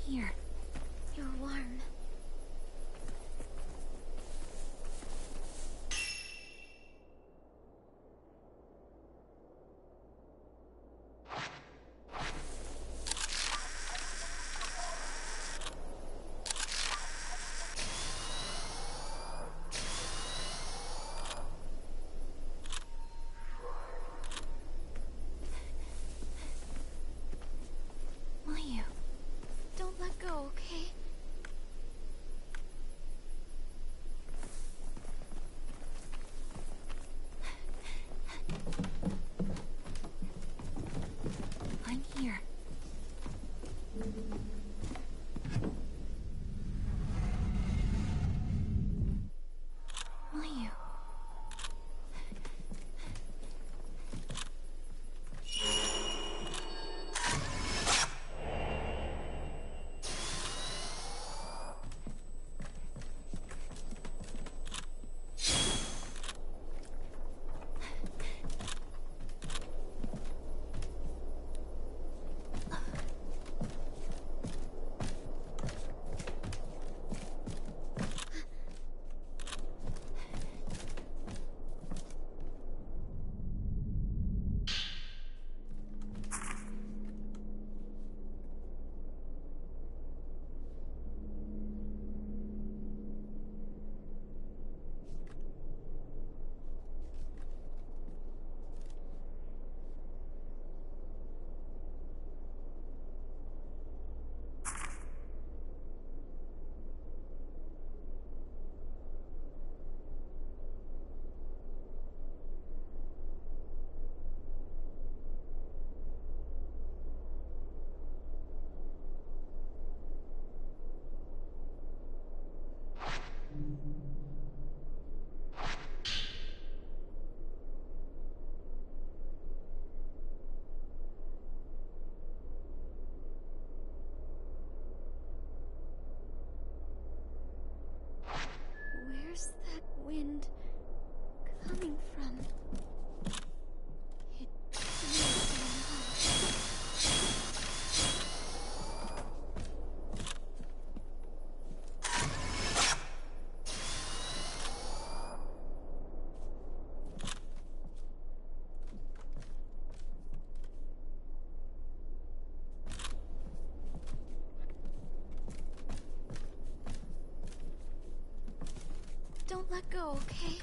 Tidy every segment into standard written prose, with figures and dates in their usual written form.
here. You're warm. Mayu, don't let go, okay? I'm here. Mayu. Where's that wind coming from? It feels so loud. Don't let go, okay?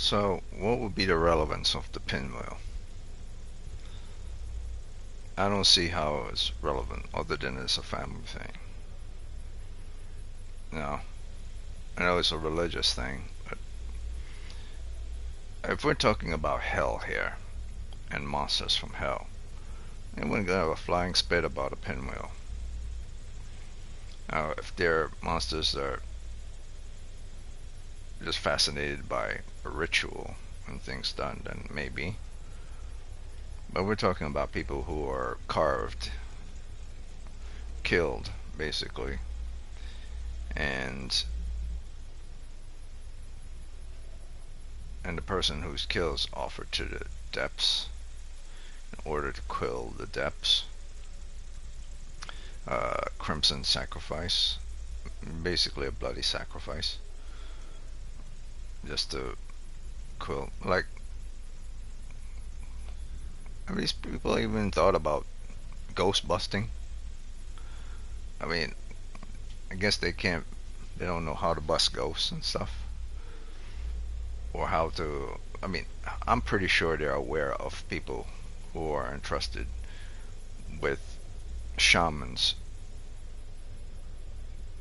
So, what would be the relevance of the pinwheel? I don't see how it's relevant other than it's a family thing. No, I know it's a religious thing, but if we're talking about hell here and monsters from hell, they wouldn't have a flying spit about a pinwheel. Now, if they're monsters that are just fascinated by a ritual and things done, then maybe. But we're talking about people who are carved, killed, basically, and the person who's killed is offered to the depths in order to quill the depths. Crimson sacrifice, basically a bloody sacrifice, just to quill. Like, have these people even thought about ghost busting? I mean, I guess they can't. They don't know how to bust ghosts and stuff, or how to. I mean, I'm pretty sure they're aware of people who are entrusted with shamans,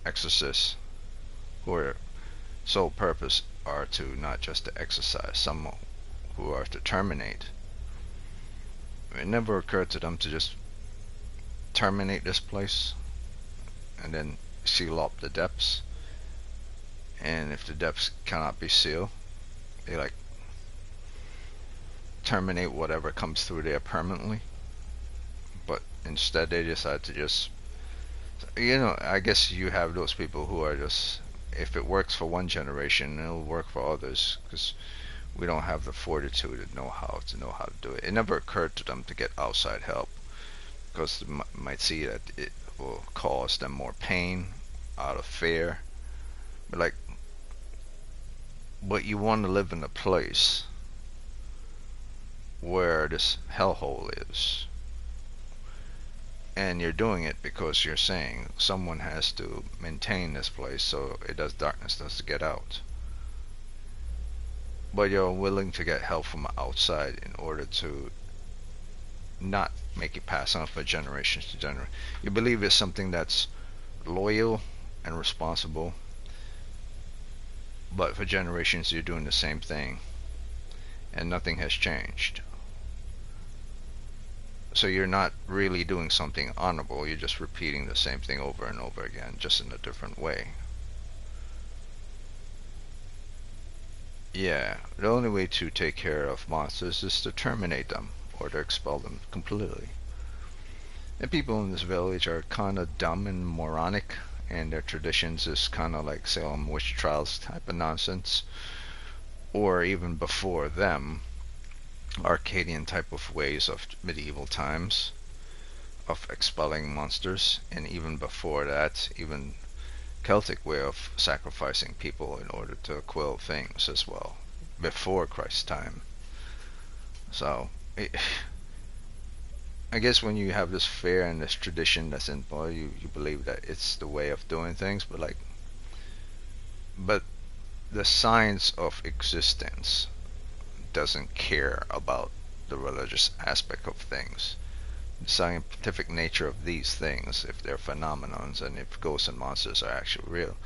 exorcists, who are sole purpose are to not just to exorcise, some who are to terminate. It never occurred to them to just terminate this place and then seal up the depths. And if the depths cannot be sealed, they like terminate whatever comes through there permanently. But instead, they decide to just, I guess you have those people who are just, if it works for one generation, it'll work for others, because we don't have the fortitude to know how to do it. It never occurred to them to get outside help, because they might see that it will cause them more pain out of fear. But like, but you want to live in a place where this hellhole is, and you're doing it because you're saying someone has to maintain this place so it does darkness does get out. But you're willing to get help from outside in order to not make it pass on from generations to generation. You believe it's something that's loyal and responsible, but for generations you're doing the same thing and nothing has changed. So you're not really doing something honorable, you're just repeating the same thing over and over again, just in a different way. Yeah, the only way to take care of monsters is to terminate them or to expel them completely. And people in this village are kind of dumb and moronic, and their traditions is kind of like Salem witch trials type of nonsense, or even before them, Arcadian type of ways of medieval times of expelling monsters, and even before that, even Celtic way of sacrificing people in order to quill things as well, before Christ's time. So, I guess when you have this fear and this tradition that's in play, you believe that it's the way of doing things, but but the science of existence doesn't care about the religious aspect of things. The scientific nature of these things, if they're phenomenons and if ghosts and monsters are actually real,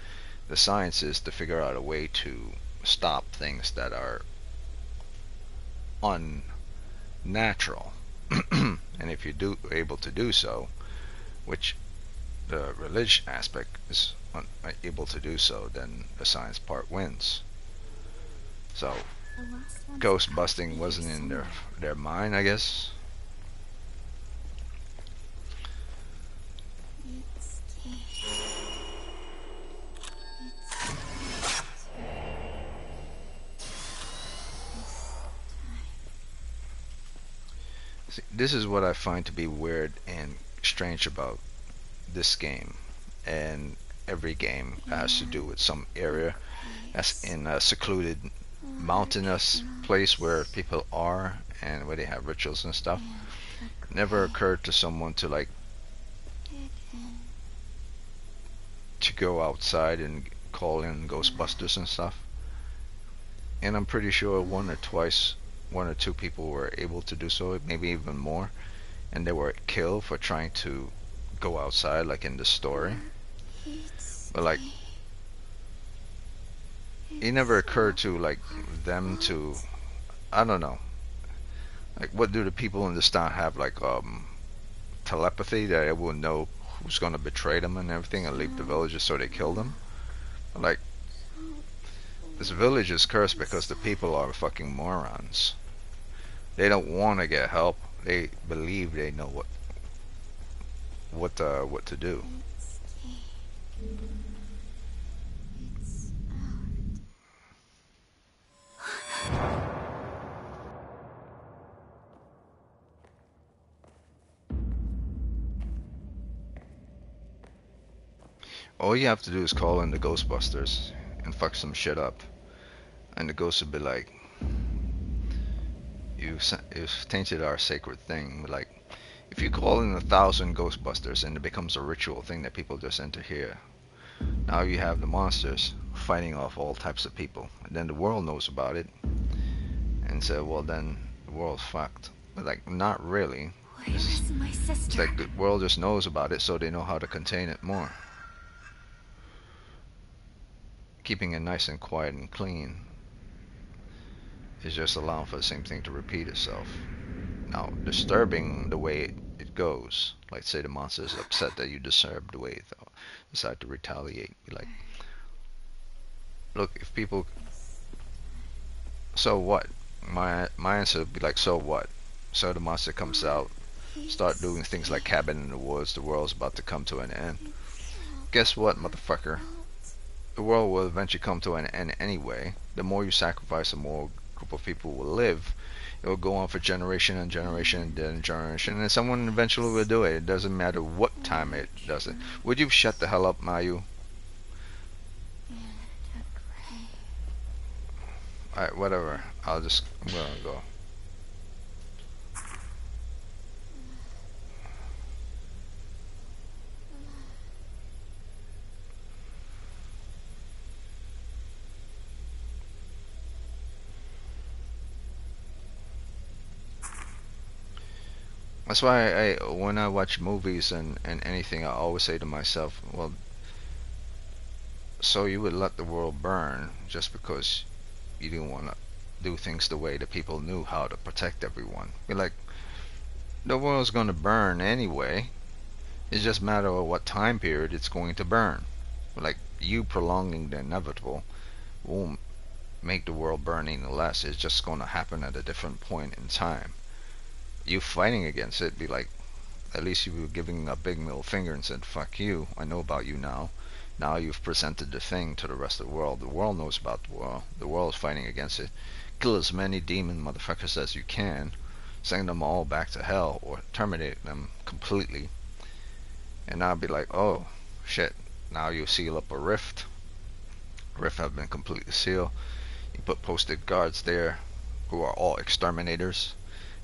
the science is to figure out a way to stop things that are unnatural. And if you do able to do so, which the religious aspect is able to do so, then the science part wins. So ghost busting wasn't in their mind, I guess. See, this is what I find to be weird and strange about this game, and every game has to do with some area as in a secluded mountainous place where people are and where they have rituals and stuff. Never occurred to someone to like to go outside and call in ghostbusters and stuff. and I'm pretty sure one or two people were able to do so, maybe even more, and they were killed for trying to go outside, like in the story. But like, it never occurred to like them to, I don't know, like what do the people in this town have, like telepathy that it will know who's gonna betray them and everything and leave the villages so they kill them? Like, this village is cursed because the people are fucking morons. They don't want to get help. They believe they know what to do. All you have to do is call in the Ghostbusters and fuck some shit up, and the ghosts will be like, "You've tainted our sacred thing." Like, if you call in 1,000 Ghostbusters and it becomes a ritual thing that people just enter here, now you have the monsters fighting off all types of people, and then the world knows about it and say, "Well, then the world's fucked." But like, not really. Where is my sister? It's like the world just knows about it, so they know how to contain it more. Keeping it nice and quiet and clean is just allowing for the same thing to repeat itself. Now, disturbing the way it goes, like say the monster is upset that you disturb the way it decide to retaliate. Be like, look, if people, so what? My answer would be like, so what? So the monster comes out, start doing things like cabin in the woods. The world's about to come to an end. Guess what, motherfucker? The world will eventually come to an end anyway. The more you sacrifice, the more group of people will live. It will go on for generation and generation and then generation, and someone eventually will do it. It doesn't matter what time it does it. Would you shut the hell up, Mayu? Alright, whatever. I'm gonna go. That's why when I watch movies and anything, I always say to myself, well, so you would let the world burn just because you didn't want to do things the way the people knew how to protect everyone. You're like, the world's going to burn anyway. It's just a matter of what time period it's going to burn. Like, you prolonging the inevitable won't make the world burn any less. It's just going to happen at a different point in time. You fighting against it, be like, at least you were giving a big middle finger and said, fuck you, I know about you now. Now you've presented the thing to the rest of the world. The world knows about the world. The world is fighting against it. Kill as many demon motherfuckers as you can. Send them all back to hell or terminate them completely. And now be like, oh, shit. Now you seal up a rift. Rift have been completely sealed. You put posted guards there who are all exterminators.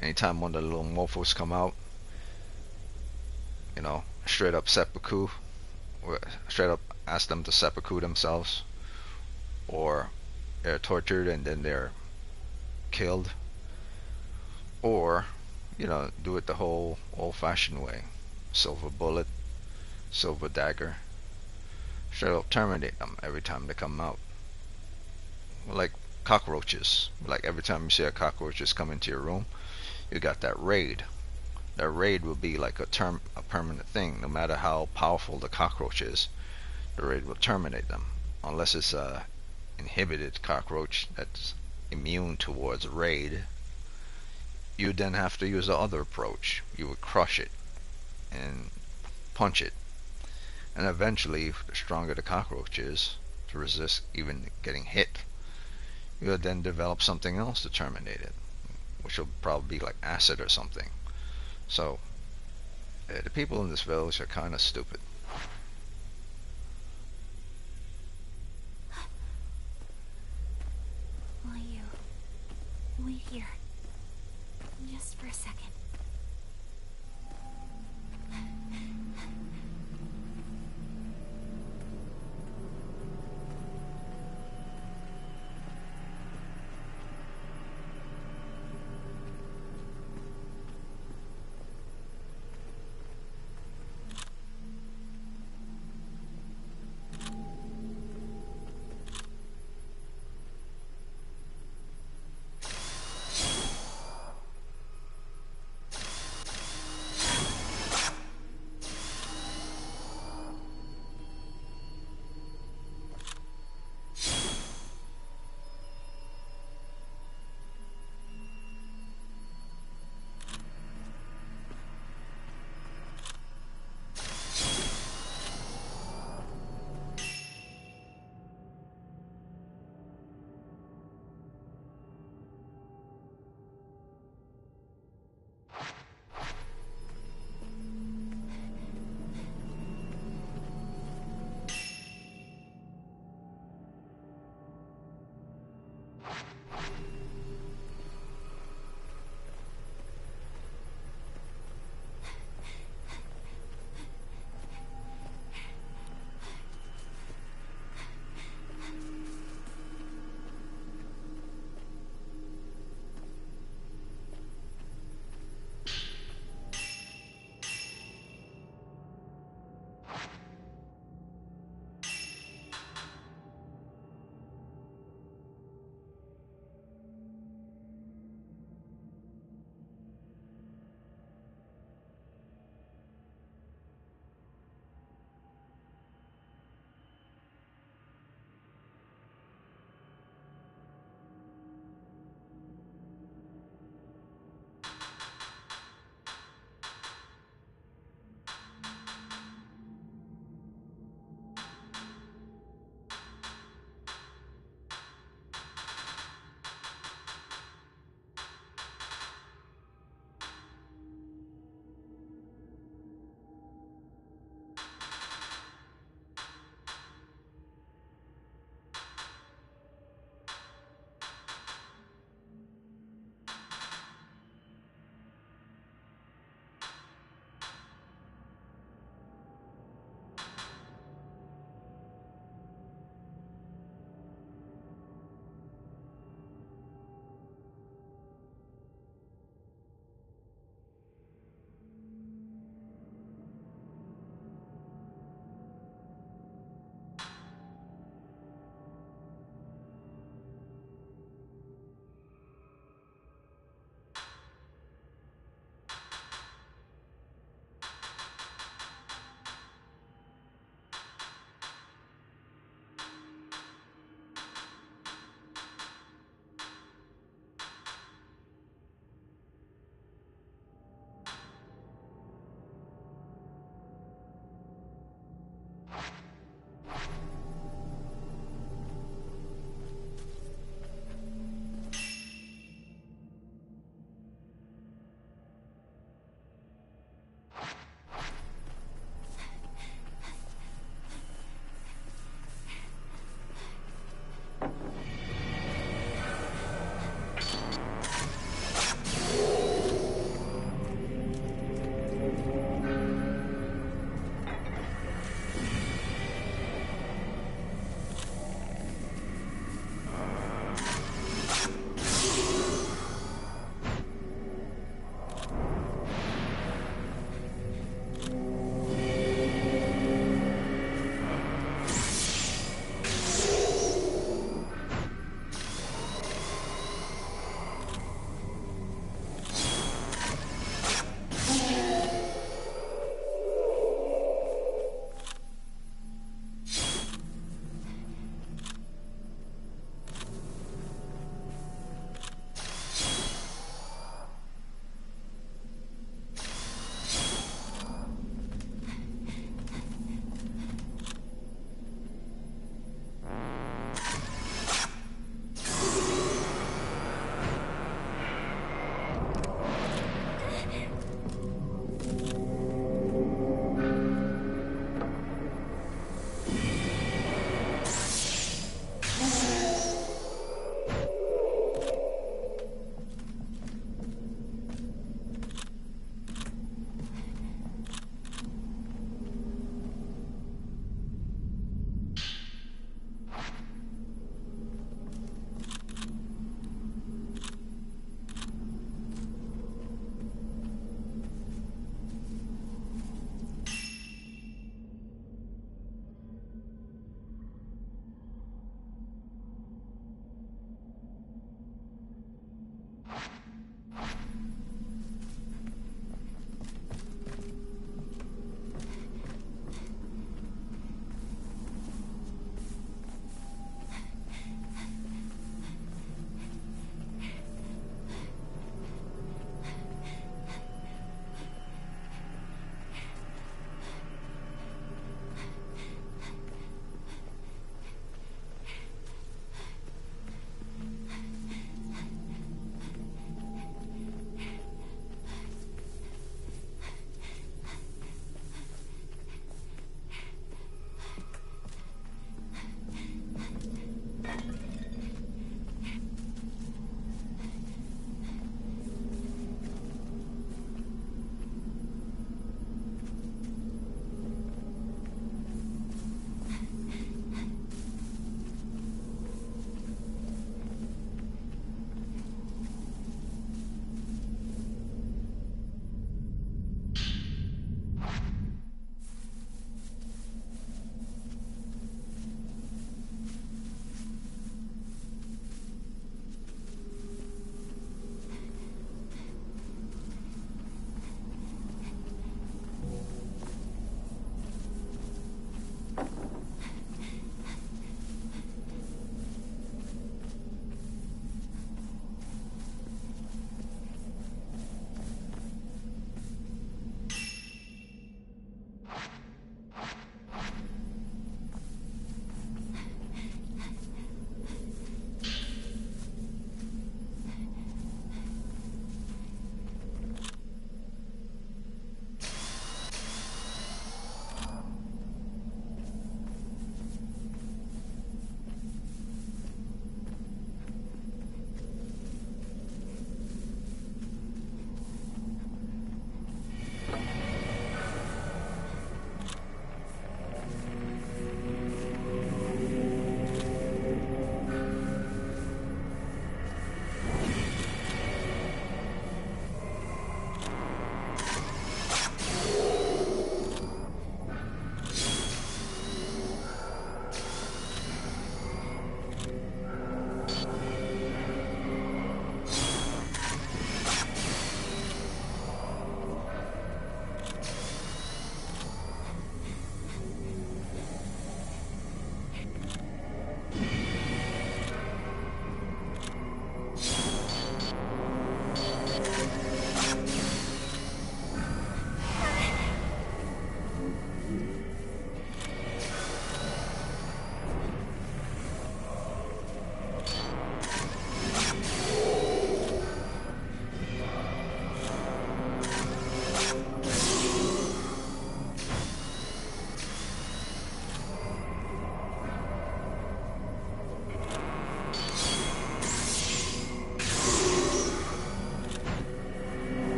Anytime one of the little mofos come out, you know, straight up seppuku, or straight up ask them to seppuku themselves, or they're tortured and then they're killed, or, you know, do it the whole old-fashioned way. Silver bullet, silver dagger, straight up terminate them every time they come out. Like cockroaches. Like every time you see a cockroach just come into your room, you got that raid. That raid will be like a permanent thing. No matter how powerful the cockroach is, the raid will terminate them. Unless it's a inhibited cockroach that's immune towards raid, you then have to use the other approach. You would crush it and punch it. And eventually, the stronger the cockroach is to resist even getting hit, you'll then develop something else to terminate it, which will probably be like acid or something. So, the people in this village are kind of stupid. Will you wait here just for a second?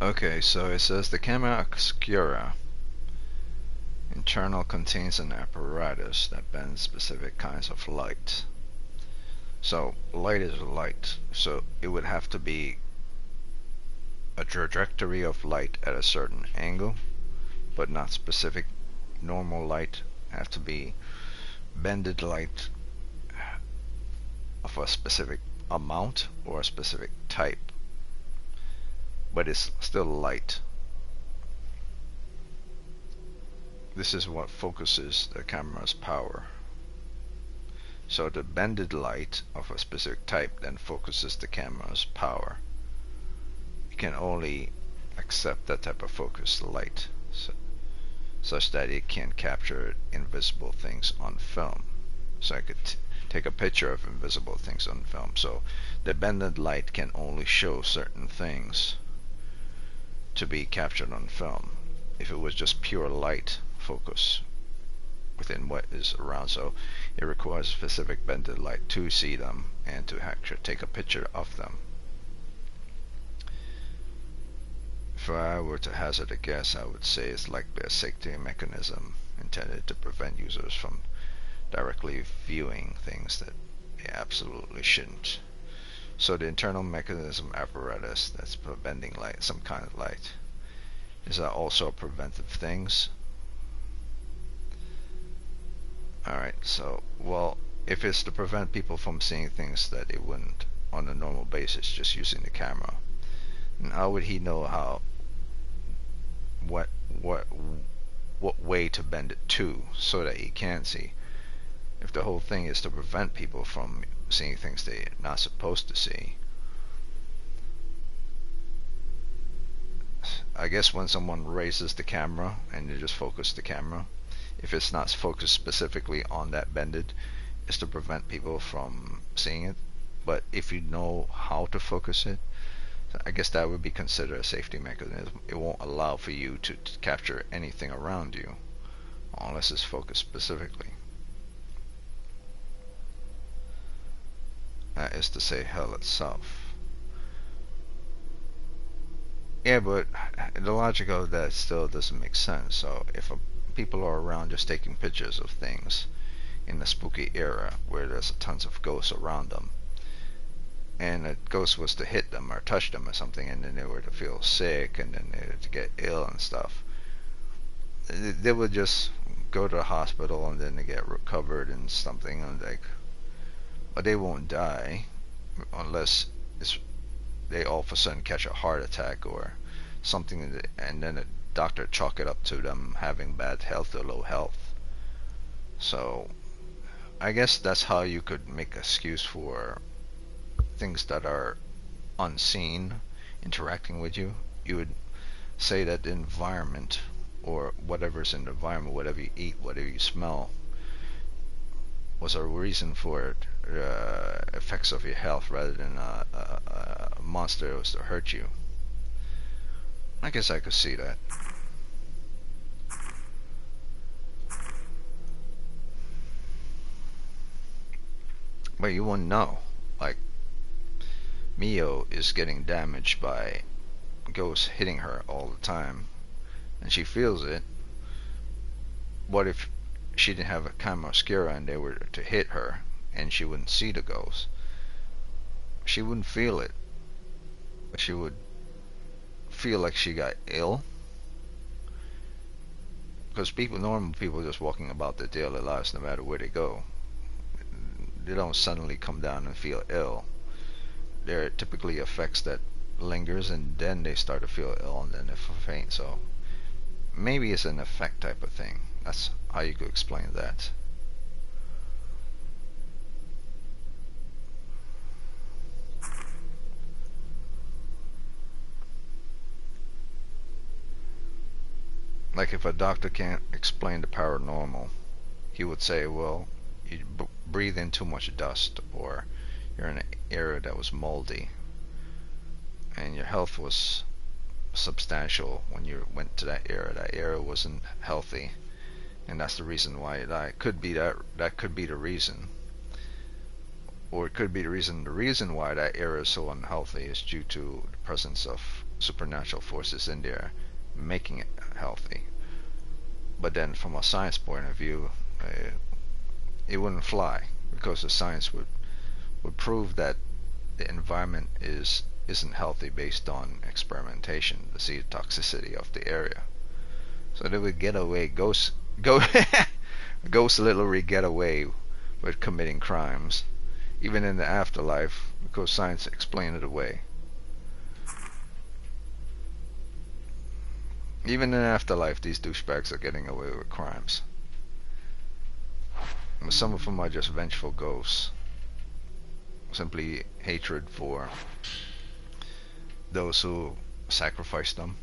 Okay, so it says the camera obscura internal contains an apparatus that bends specific kinds of light. So light is light, so it would have to be a trajectory of light at a certain angle, but not specific. Normal light have to be bended light of a specific amount or a specific type, but it's still light. This is what focuses the camera's power. So the bended light of a specific type then focuses the camera's power. You can only accept that type of focused light, such that it can capture invisible things on film. So I could take a picture of invisible things on film. So the bended light can only show certain things to be captured on film. If it was just pure light focus within what is around, so it requires specific bended light to see them and to actually take a picture of them. If I were to hazard a guess, I would say it's likely a safety mechanism intended to prevent users from directly viewing things that they absolutely shouldn't. So the internal mechanism apparatus that's bending light, some kind of light, is also a preventive things. Alright, so, well, if it's to prevent people from seeing things that they wouldn't on a normal basis just using the camera, then how would he know what way to bend it to so that he can see? If the whole thing is to prevent people from seeing things they're not supposed to see, I guess when someone raises the camera and you just focus the camera, if it's not focused specifically on that bended, it's to prevent people from seeing it. But if you know how to focus it, I guess that would be considered a safety mechanism. It won't allow for you to capture anything around you unless it's focused specifically. That is to say, hell itself. Yeah, but the logic of that still doesn't make sense. So if people are around just taking pictures of things in the spooky era where there's tons of ghosts around them, and a ghost was to hit them or touch them or something, and then they were to feel sick and then they were to get ill and stuff, they would just go to the hospital and then they get recovered and something, and but they won't die unless they all of a sudden catch a heart attack or something, and then a doctor chalk it up to them having bad health or low health. So I guess that's how you could make excuse for things that are unseen interacting with you. You would say that the environment or whatever's in the environment, whatever you eat, whatever you smell, was a reason for effects of your health rather than a monster that was to hurt you. I guess I could see that. But you wouldn't know. Like, Mio is getting damaged by ghosts hitting her all the time, and she feels it. What if she didn't have a camera obscura and they were to hit her and she wouldn't see the ghost? She wouldn't feel it, but she would feel like she got ill. Because normal people just walking about their daily lives no matter where they go. They don't suddenly come down and feel ill. There are typically effects that lingers and then they start to feel ill and then they faint. So maybe it's an effect type of thing. That's how you could explain that. Like if a doctor can't explain the paranormal, he would say, well, you breathe in too much dust, or you're in an area that was moldy, and your health was substantial when you went to that area. That area wasn't healthy, and that's the reason why you died. Could be that could be the reason, or it could be the reason why that area is so unhealthy is due to the presence of supernatural forces in there making it healthy. But then from a science point of view, it wouldn't fly because the science would prove that the environment isn't healthy based on experimentation to see the toxicity of the area. So they would get away, ghosts literally get away with committing crimes, even in the afterlife, because science explained it away. Even in the afterlife, these douchebags are getting away with crimes. But some of them are just vengeful ghosts, simply hatred for those who sacrificed them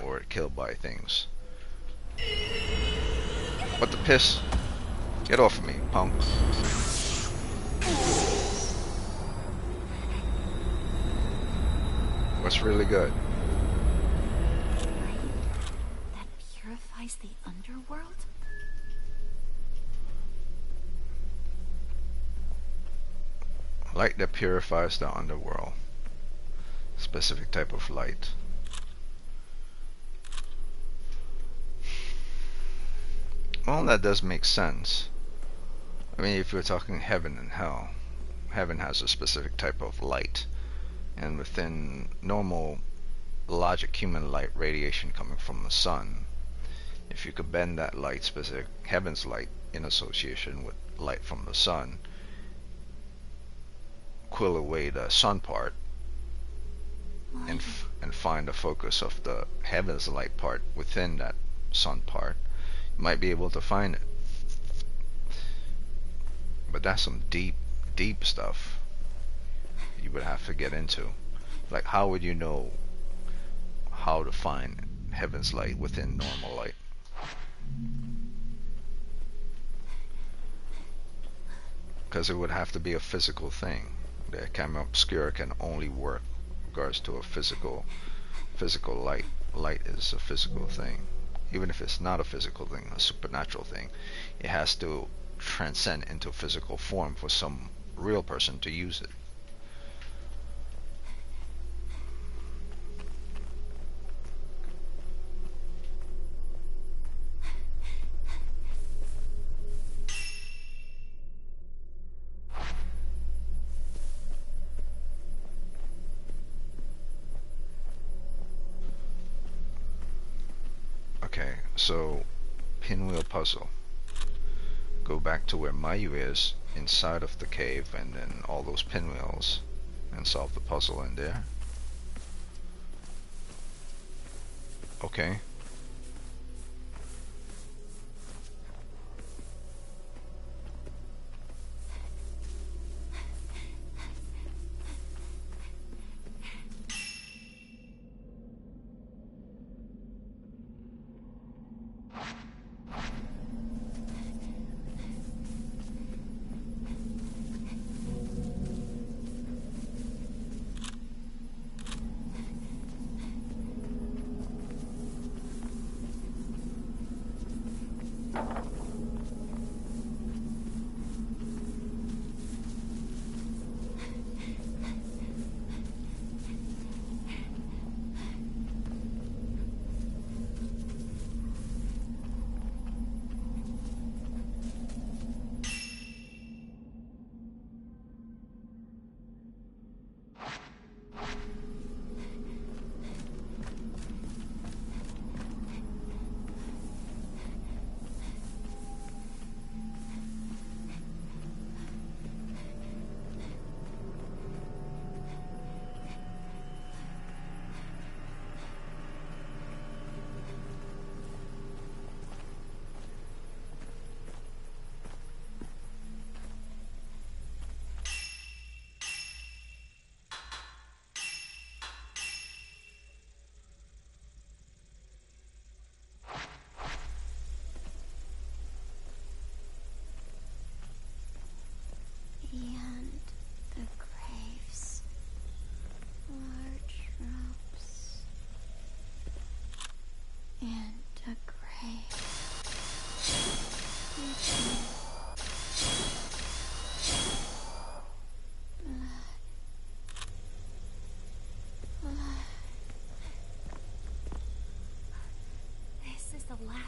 or killed by things. What the piss? Get off of me, punk. What's really good? That purifies the underworld? Light that purifies the underworld. Specific type of light. Well, that does make sense. I mean, if you're talking heaven and hell, heaven has a specific type of light, and within normal logic, human light radiation coming from the sun, if you could bend that light, specific heaven's light, in association with light from the sun, quill away the sun part, and find the focus of the heaven's light part within that sun part, you might be able to find it. But that's some deep stuff you would have to get into. Like, how would you know how to find heaven's light within normal light? Because it would have to be a physical thing. The camera obscura can only work in regards to a physical light. Light is a physical thing. Even if it's not a physical thing, a supernatural thing, it has to transcend into physical form for some real person to use it. Okay, so pinwheel puzzle. Go back to where Mayu is, inside of the cave, and then all those pinwheels, and solve the puzzle in there. Okay.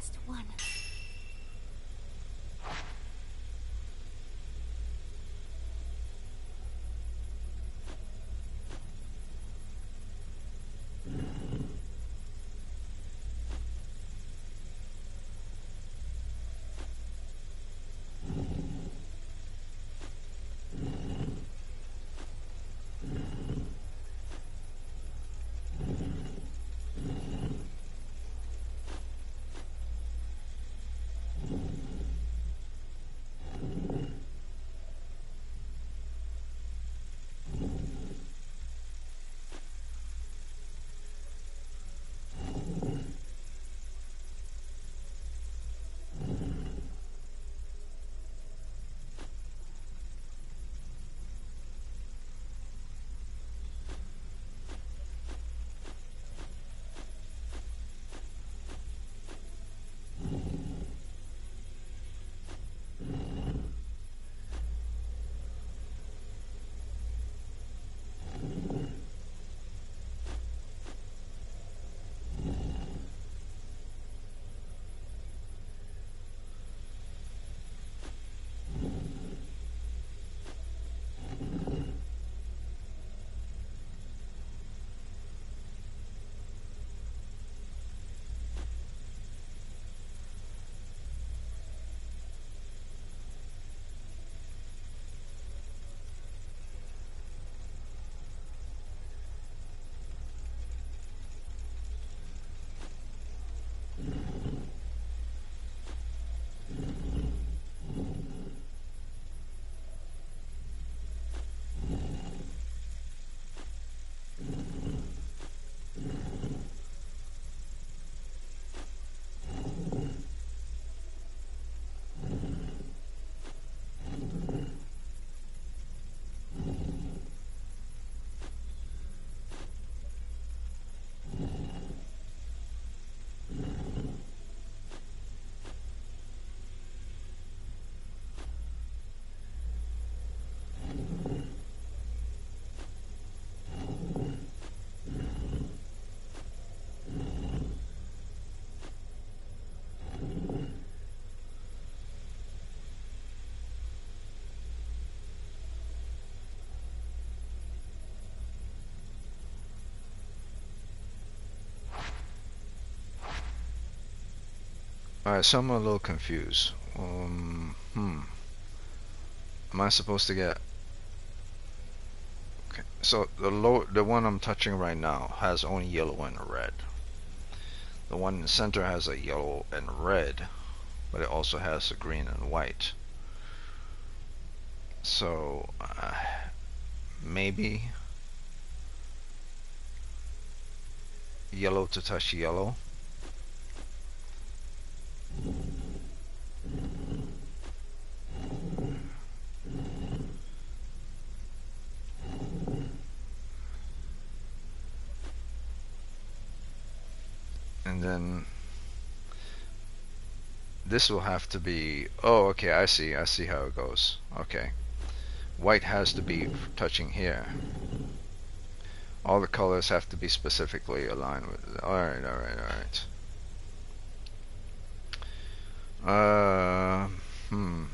last one. Alright, so I'm a little confused. Am I supposed to get... Okay, so the one I'm touching right now has only yellow and red. The one in the center has a yellow and red, but it also has a green and white. So maybe yellow to touch yellow. And then this will have to be... Oh, okay, I see how it goes. Okay. White has to be touching here. All the colors have to be specifically aligned with it. Alright. Hmm.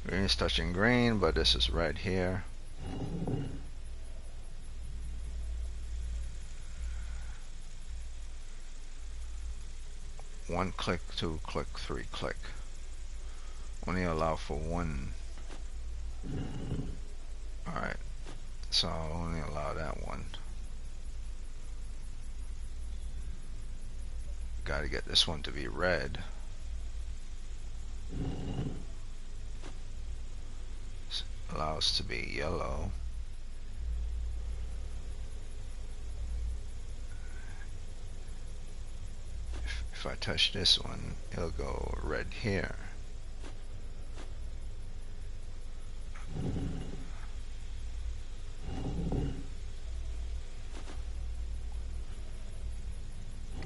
Green is touching green, but this is red here. One click, two click, three click. Only allow for one. Alright, so I'll only allow that one. Gotta get this one to be red. Allows to be yellow. If I touch this one, it'll go red here.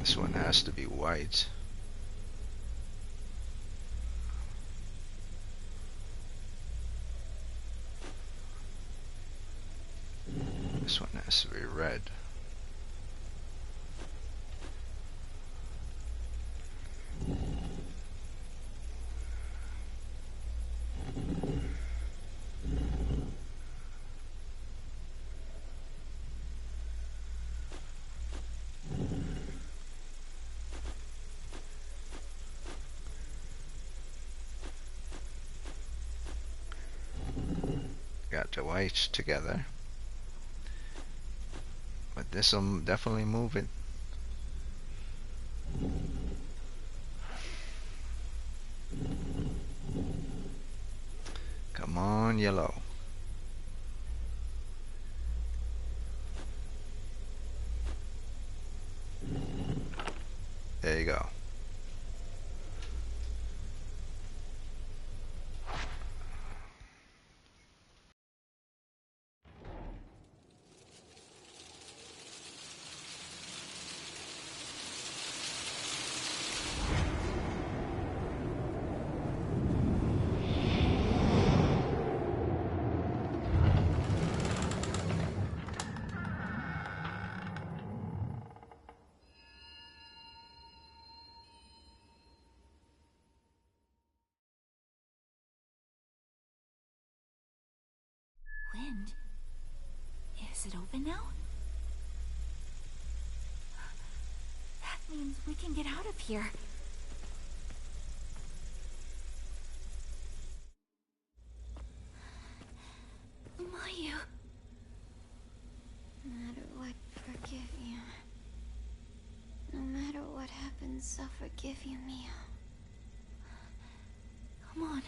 This one has to be white. This one has to be red. Got the whites together. But this will definitely move it. Come on, yellow. There you go. Wind? Is it open now? That means we can get out of here. Mayu. No matter what, forgive you. No matter what happens, I'll forgive you, Mio. Come on.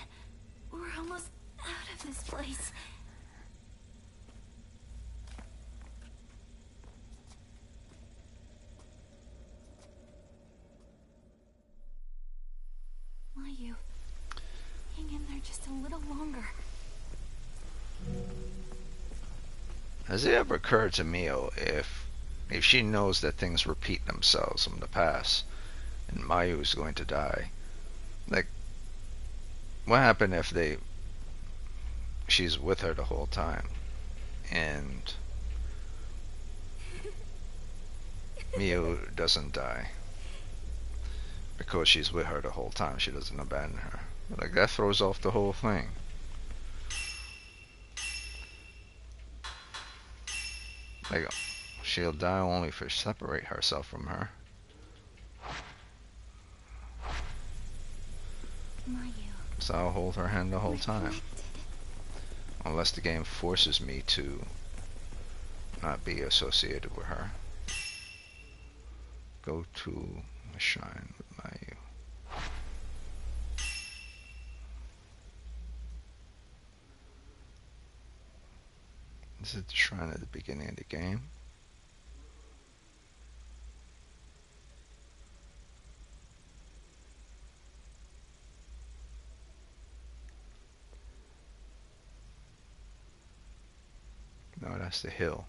We're almost out of this place. Mayu, hang in there just a little longer. Has it ever occurred to Mio if she knows that things repeat themselves from the past and Mayu's going to die, like what happened if she's with her the whole time and Mio doesn't die because she's with her the whole time, she doesn't abandon her? Like that throws off the whole thing. Like she'll die only if she separate herself from her. Mayu. So I'll hold her hand the whole we're time. connected. Unless the game forces me to not be associated with her. Go to a shrine with Mayu. This is the shrine at the beginning of the game. No, that's the hill.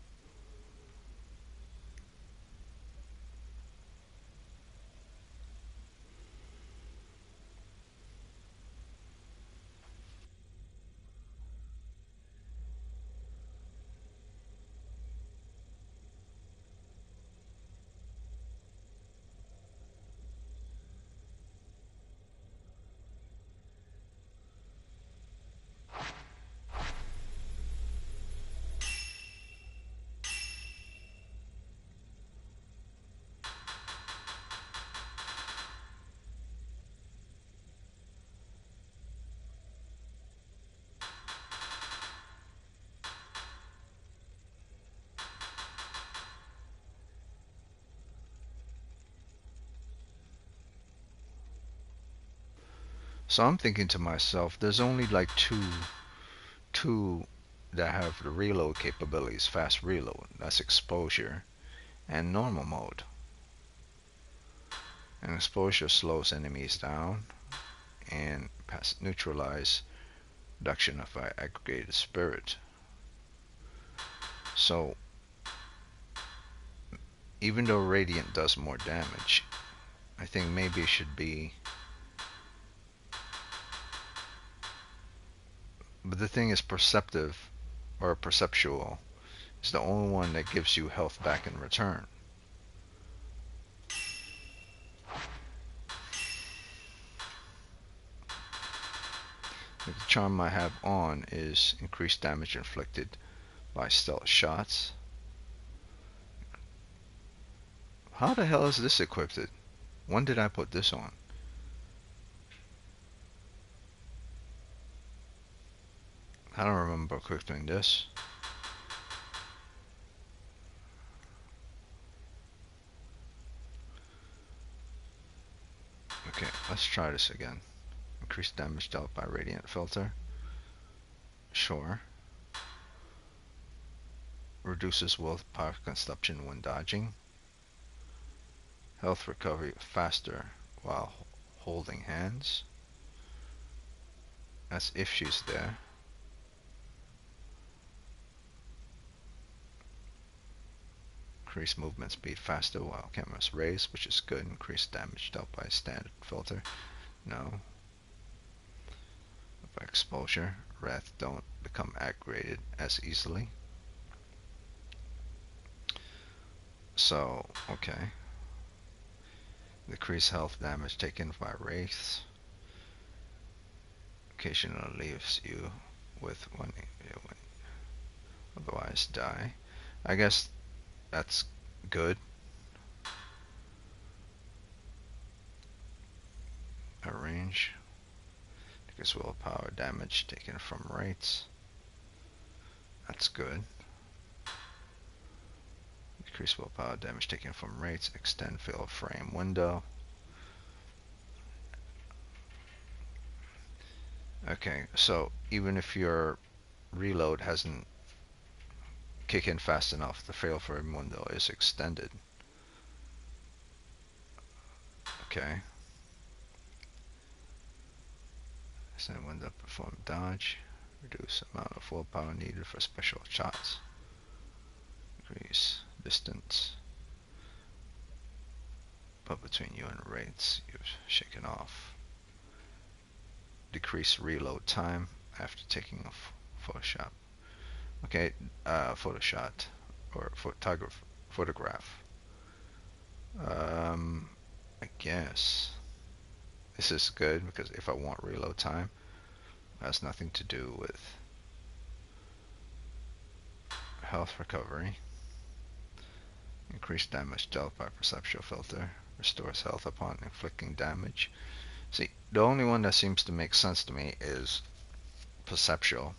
So I'm thinking to myself, there's only like two that have the reload capabilities, fast reload. That's exposure and normal mode. And exposure slows enemies down and neutralize reduction of aggregated spirit. So even though Radiant does more damage, I think maybe it should be. But the thing is, perceptive or perceptual is the only one that gives you health back in return. The charm I have on is increased damage inflicted by stealth shots. How the hell is this equipped? When did I put this on? I don't remember equipping this. Okay, let's try this again. Increased damage dealt by radiant filter. Sure. Reduces willpower consumption when dodging. Health recovery faster while holding hands. That's if she's there. Increase movement speed faster while cameras raised, which is good. Increase damage dealt by standard filter. No. By exposure, wrath don't become aggravated as easily. So, okay. Decrease health damage taken by wraiths. Occasionally leaves you with one, otherwise die. I guess that's good. Arrange. Because willpower damage taken from wraiths. That's good. Decrease willpower damage taken from wraiths. Extend field frame window. Okay, so even if your reload hasn't kicked in fast enough, the field frame window is extended. Okay. Extend window, perform dodge. Reduce amount of willpower needed for special shots. Increase distance. But between you and wraiths, you've shaken off. Decrease reload time after taking a Photoshop. Okay, Photoshop or photograph. I guess this is good because if I want reload time, it has nothing to do with health recovery. Increased damage dealt by perceptual filter. Restores health upon inflicting damage. See, the only one that seems to make sense to me is perceptual.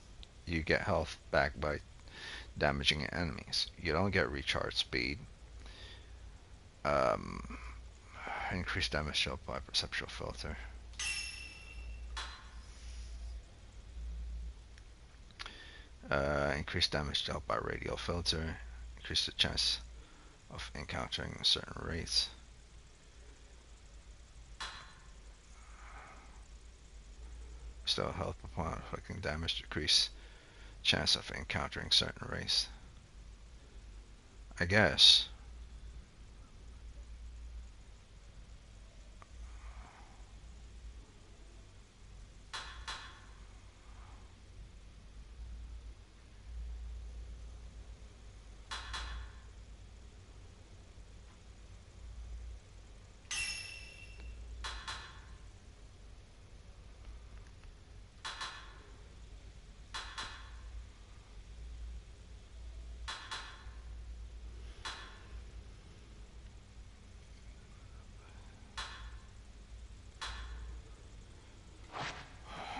You get health back by damaging enemies. You don't get recharge speed. Increased damage dealt by perceptual filter. Increased damage dealt by radial filter. Increase the chance of encountering certain wraiths. Restore health upon inflicting damage. Decrease chance of encountering certain wraiths. I guess.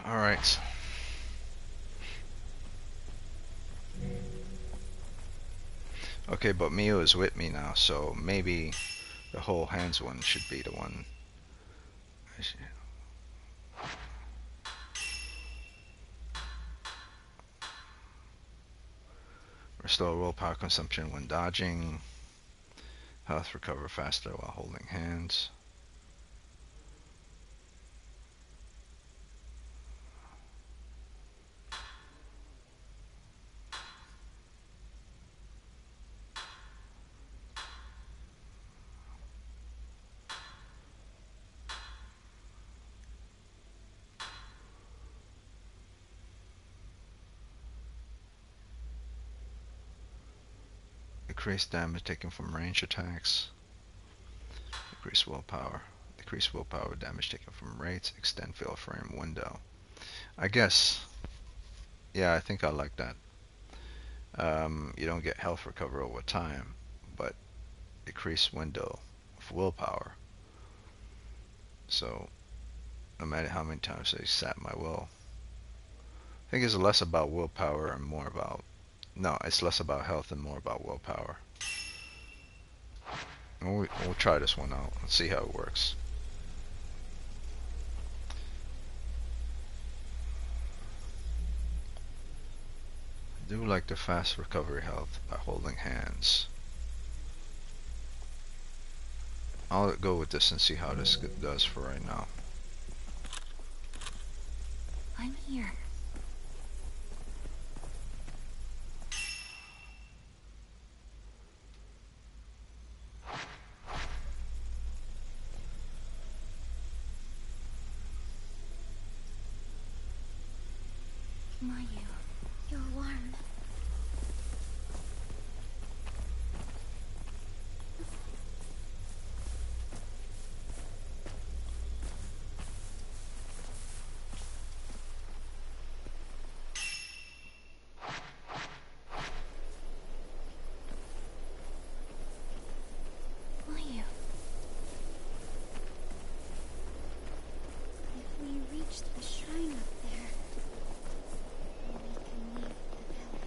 Alright. Okay, but Mio is with me now, so maybe the whole hands one should be the one. Restore willpower consumption when dodging. Health recover faster while holding hands. Decrease damage taken from range attacks. Decrease willpower. Decrease willpower damage taken from raids. Extend field frame window. I guess. Yeah, I think I like that. You don't get health recover over time, but decrease window of willpower. So, no matter how many times I sap my will. I think it's less about willpower and more about... No, it's less about health and more about willpower. We'll try this one out and see how it works. I do like the fast recovery health by holding hands. I'll go with this and see how this does for right now. I'm here. Mayu, You're warm. Mayu. If we reach the shrine up there, then we can leave the village.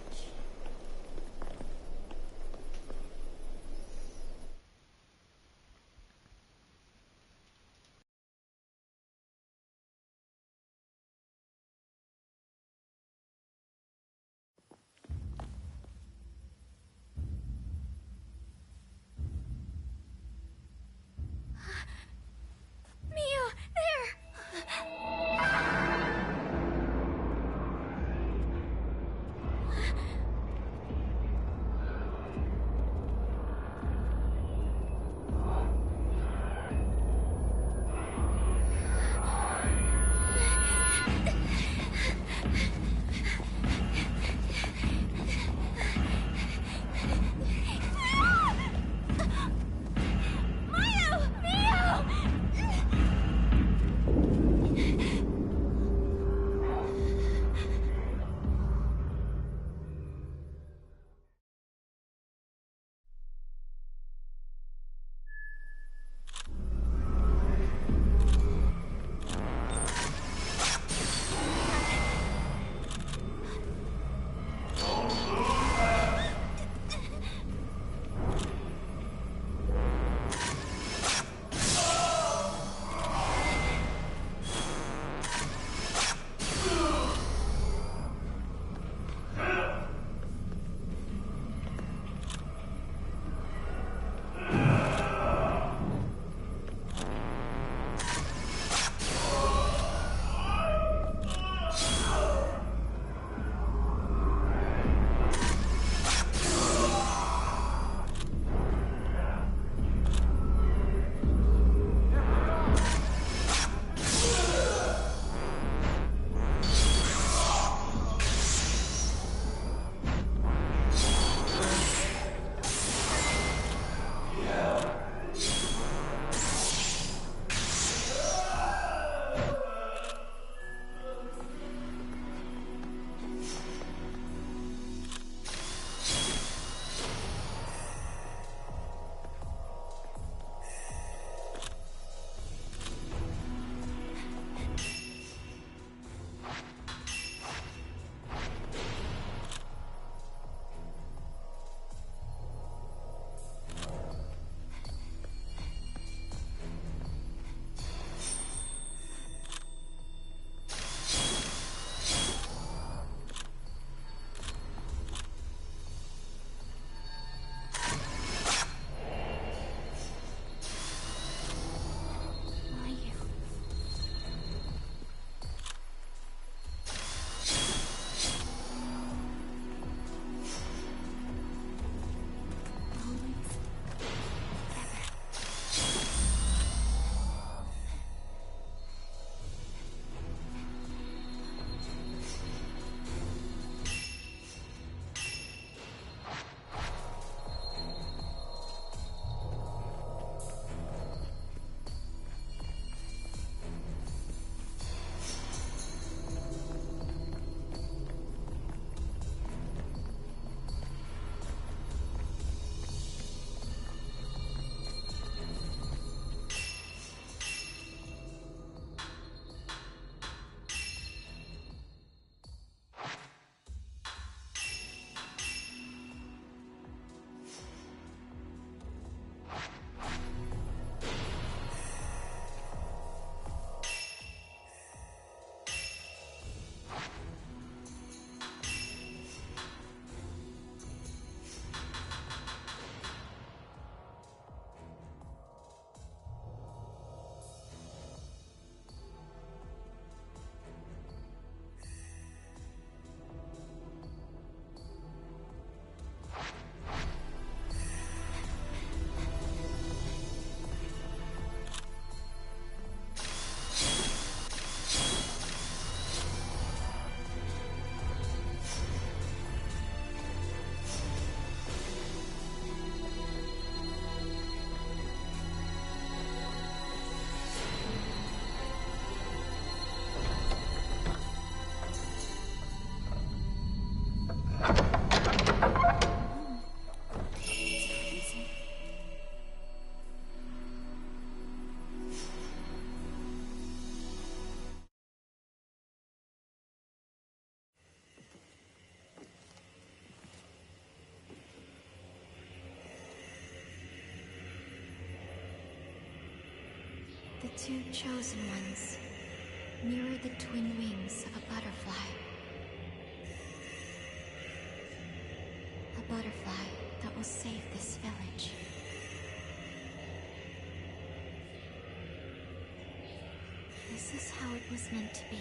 The two chosen ones mirror the twin wings of a butterfly. A butterfly that will save this village. This is how it was meant to be.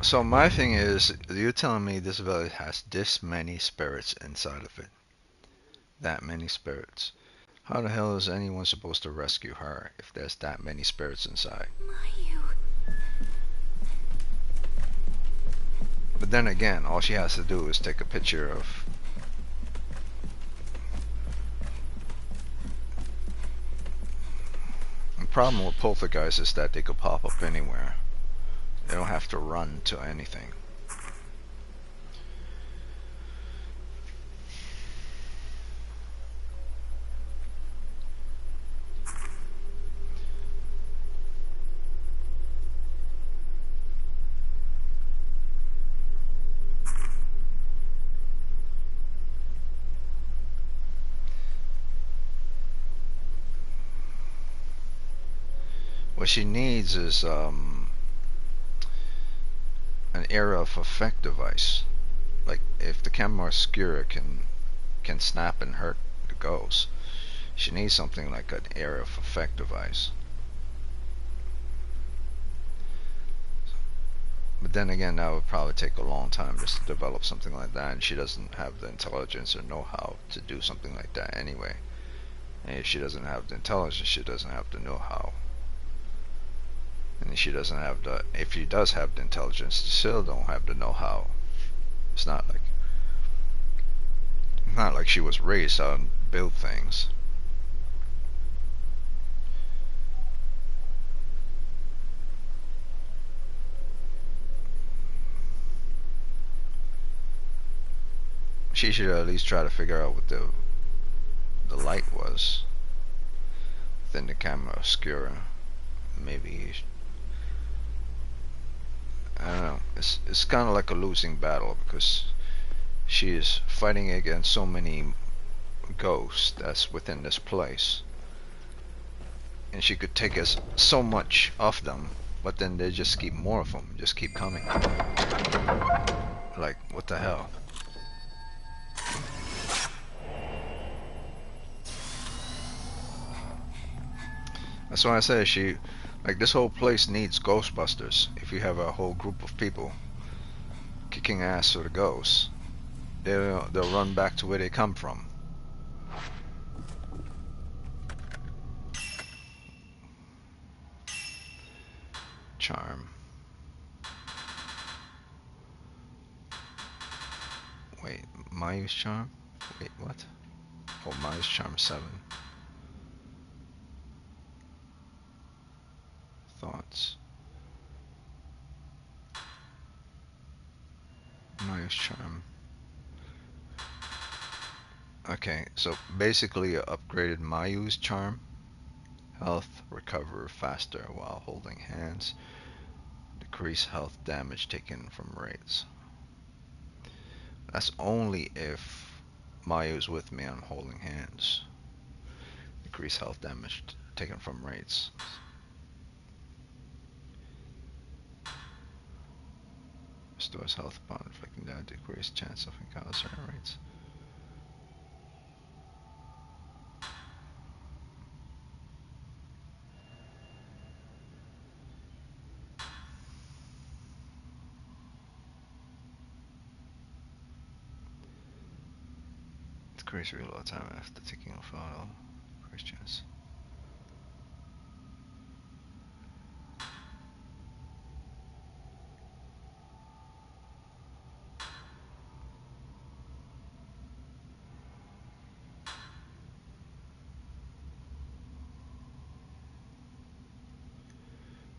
So my thing is, you're telling me this village has this many spirits inside of it? That many spirits. How the hell is anyone supposed to rescue her if there's that many spirits inside? Mayu. But then again, all she has to do is take a picture of... The problem with poltergeists is that they could pop up anywhere. They don't have to run to anything. What she needs is an area of effect device. Like if the camera obscura can snap and hurt the ghost, she needs something like an area of effect device. But then again, that would probably take a long time just to develop something like that, and she doesn't have the intelligence or know-how to do something like that anyway. And if she doesn't have the intelligence, she doesn't have the know-how. And she doesn't have the... If she does have the intelligence, she still don't have the know-how. It's not like she was raised how to build things. She should at least try to figure out what the light was within the camera obscura. Maybe, I don't know. It's kind of like a losing battle because she is fighting against so many ghosts that's within this place, and she could take us so much of them, but then they just keep more of them, just keep coming. Like, what the hell? That's why I say like this whole place needs Ghostbusters. If you have a whole group of people kicking ass for the ghosts, they'll run back to where they come from. Charm. Wait, Mayu's charm? Wait, what? Oh, Mayu's charm 7. Thoughts. Mayu's charm. Okay, so basically I upgraded Mayu's charm. Health, recover faster while holding hands. Decrease health damage taken from raids. That's only if Mayu's with me and I'm holding hands. Decrease health damage taken from raids. Restores health upon inflicting damage, decrease chance of encountering certain raids. Decrease reload time after taking a photo. Decrease chance.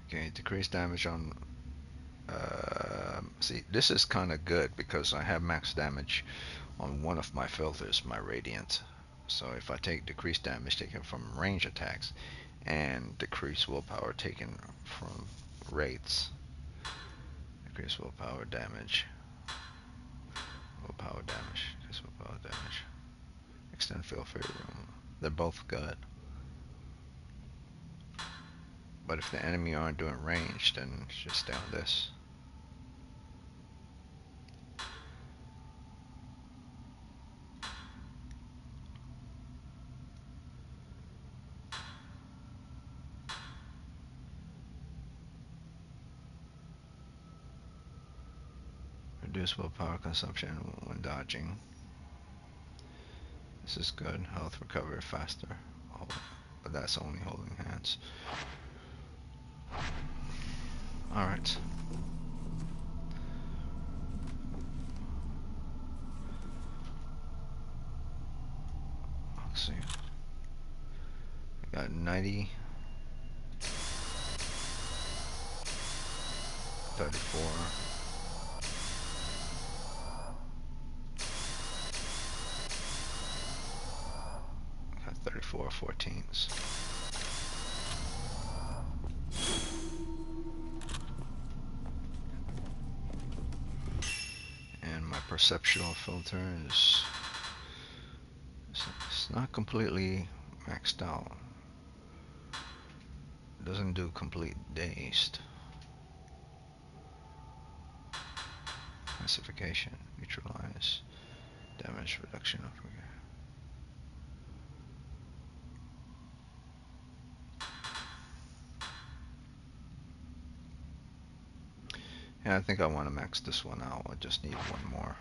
Okay, decrease damage on... see, this is kind of good because I have max damage on one of my filters, my radiant. So if I take decreased damage taken from range attacks and decreased willpower taken from raids, decreased willpower damage. Willpower damage. Increase willpower damage. Extend field free room. They're both good. But if the enemy aren't doing range, then just stay on this. Reduce willpower consumption when dodging. This is good. Health recovery faster. But that's only holding hands. Alright. Let's see. I got 90. 34. Got 34 14s. And my perceptual filter is it's not completely maxed out. It doesn't do complete dazed. Classification, neutralize, damage reduction of. Yeah, I think I want to max this one out. I just need one more.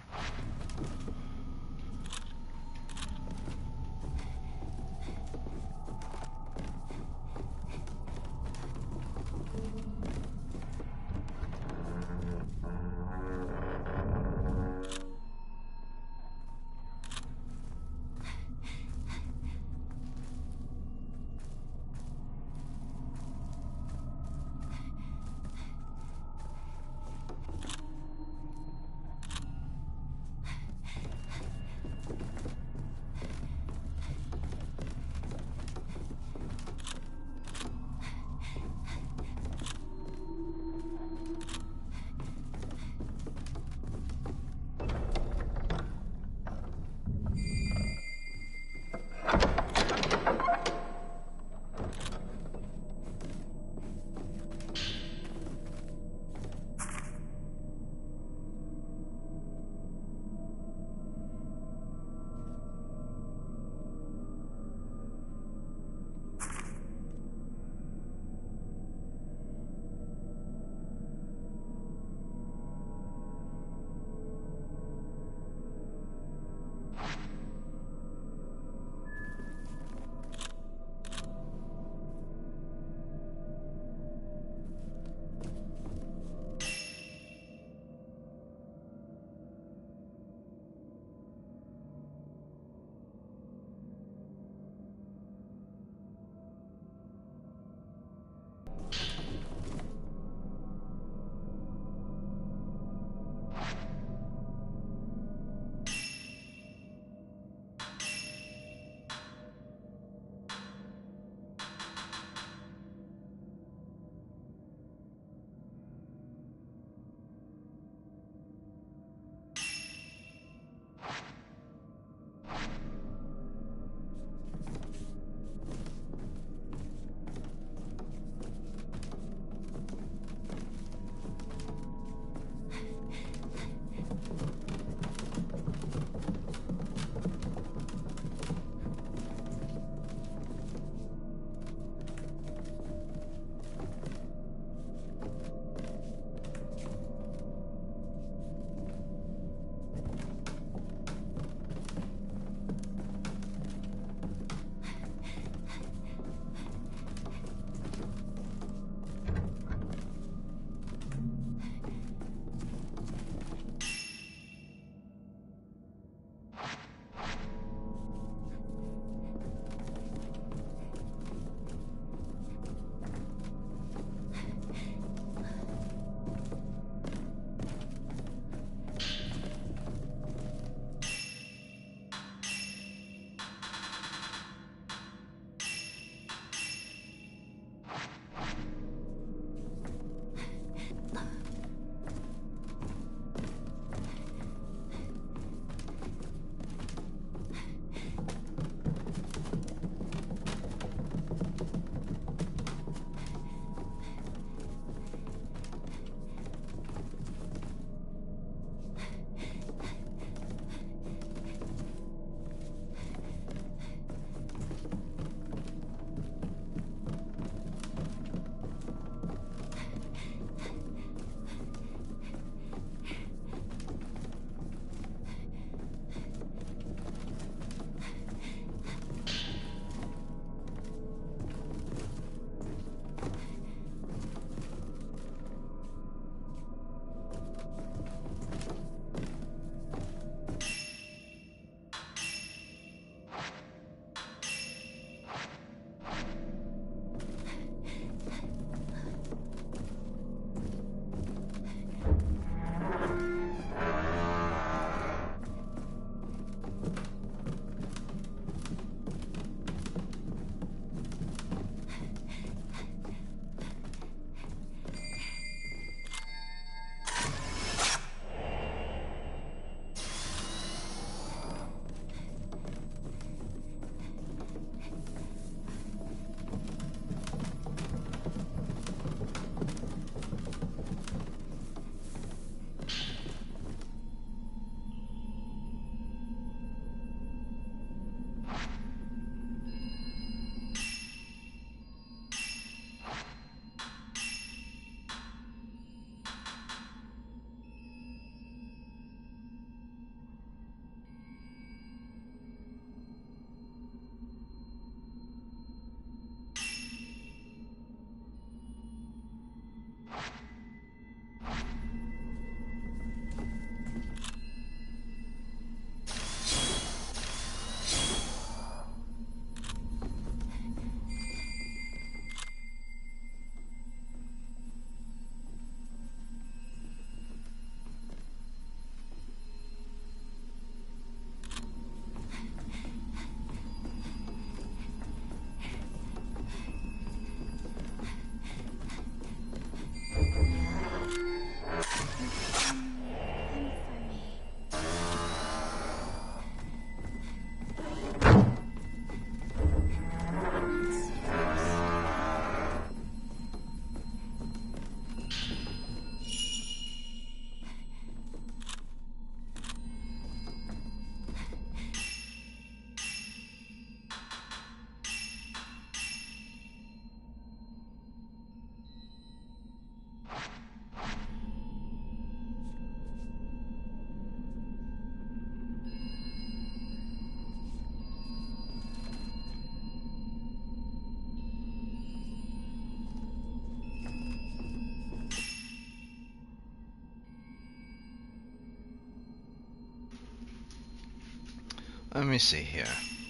Let me see here.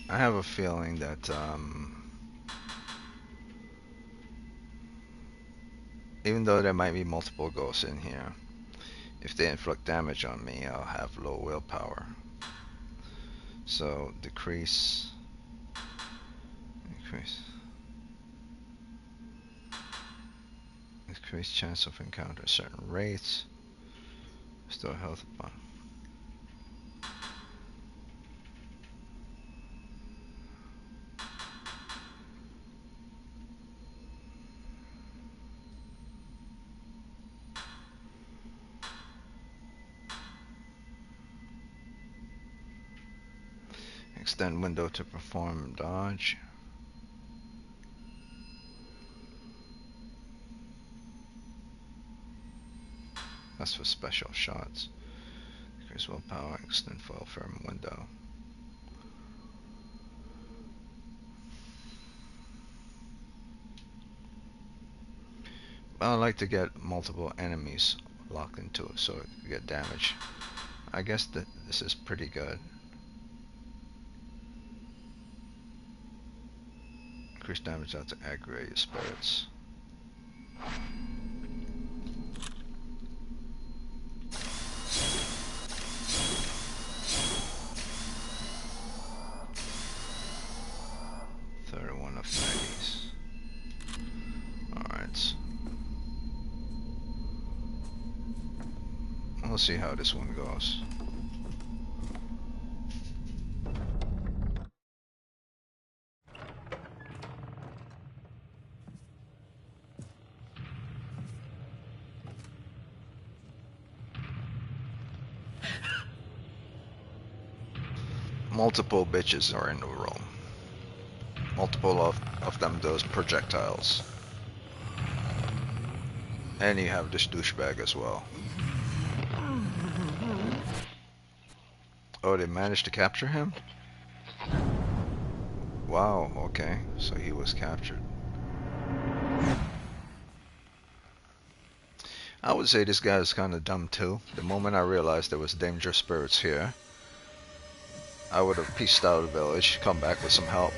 I have a feeling that even though there might be multiple ghosts in here, if they inflict damage on me, I'll have low willpower. So decrease chance of encounter certain rates. Restore health upon. Extend window to perform dodge. That's for special shots. Increase willpower, extend foil firm window. I like to get multiple enemies locked into it so it can get damage. I guess that this is pretty good. Increase damage out to aggravate your spirits. One of 90s. Alright. We'll see how this one goes. Multiple bitches are in the room. Multiple of them those projectiles. And you have this douchebag as well. Oh, they managed to capture him? Wow, okay. So he was captured. I would say this guy is kind of dumb too. The moment I realized there was dangerous spirits here, I would have pieced out of the village, come back with some help.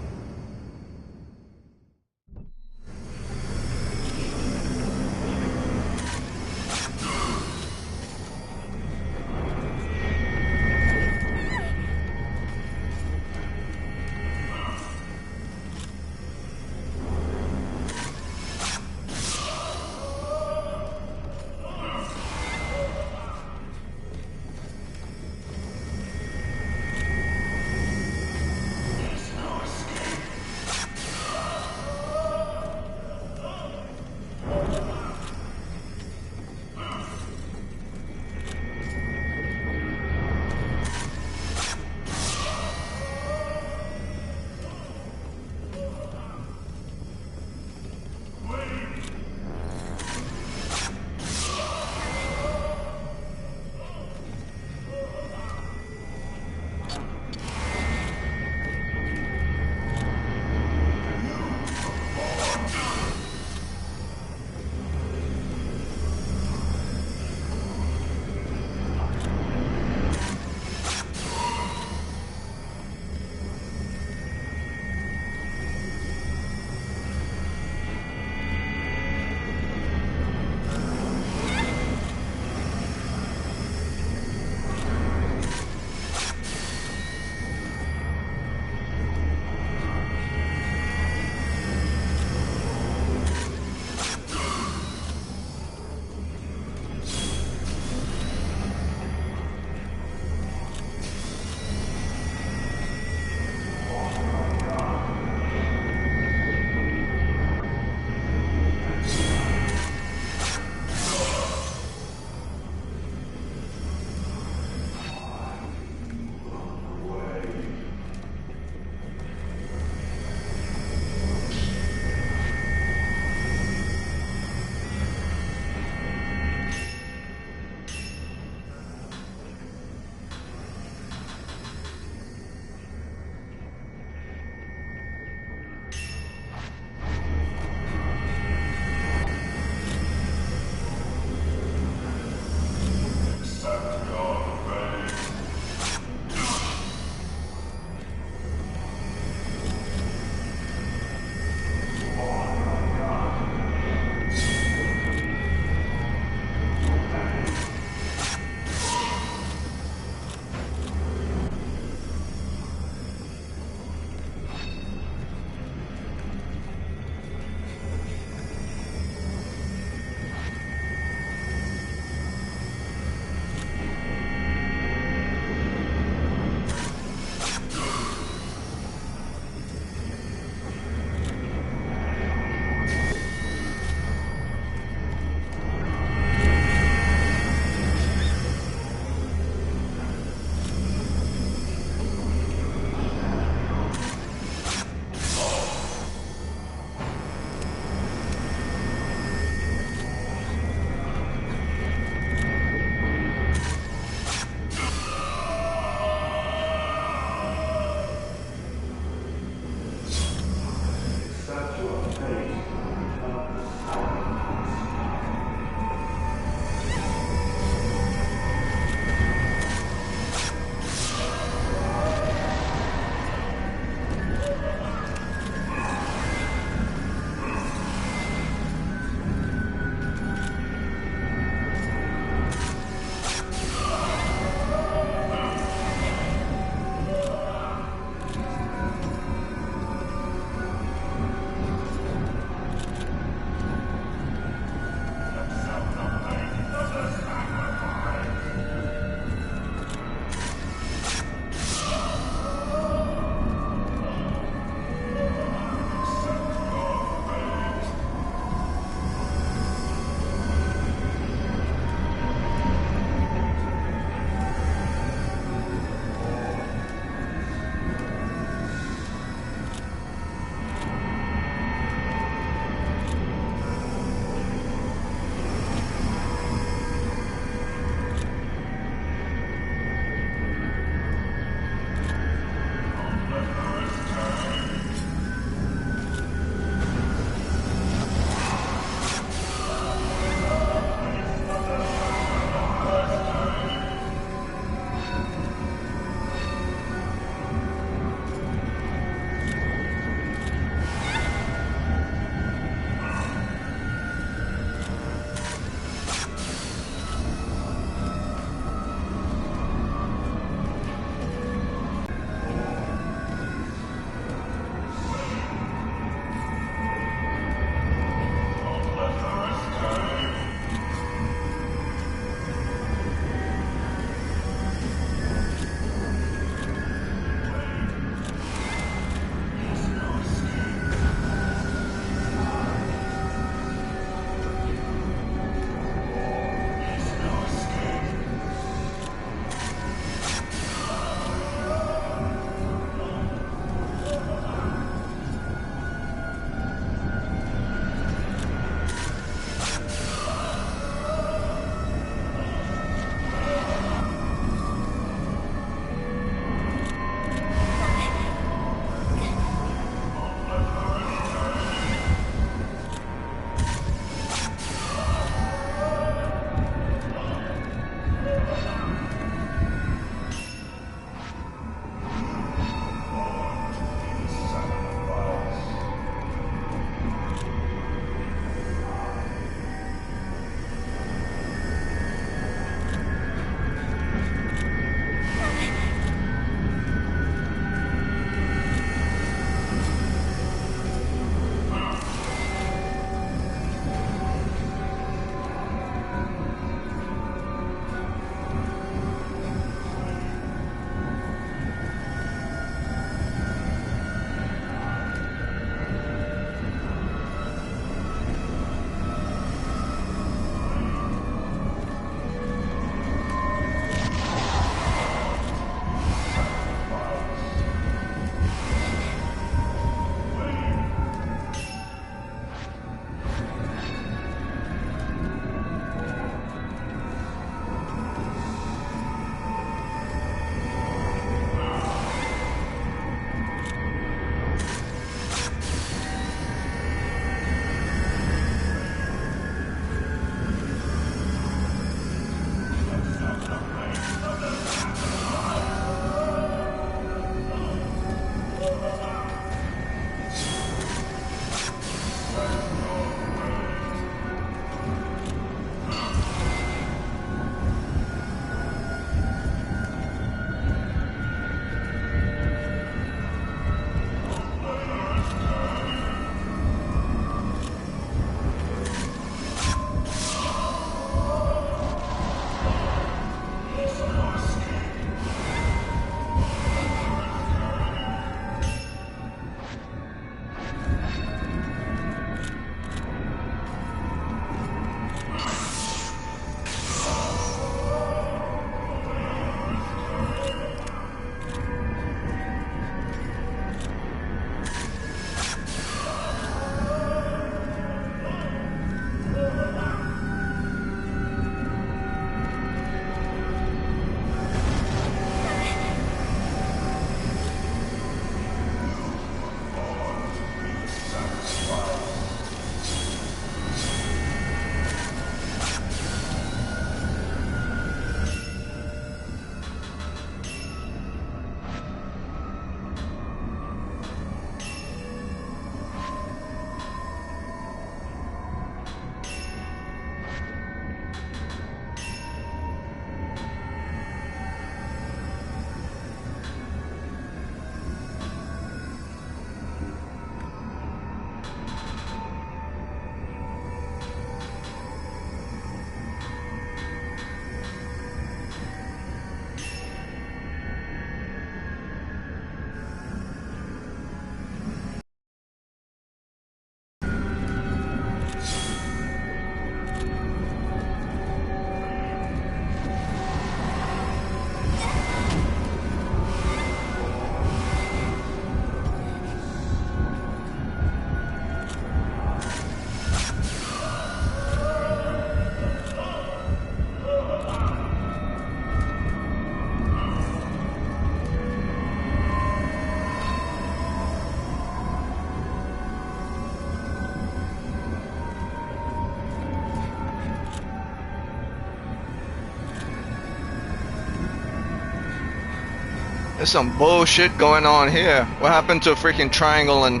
There's some bullshit going on here. What happened to a freaking triangle and...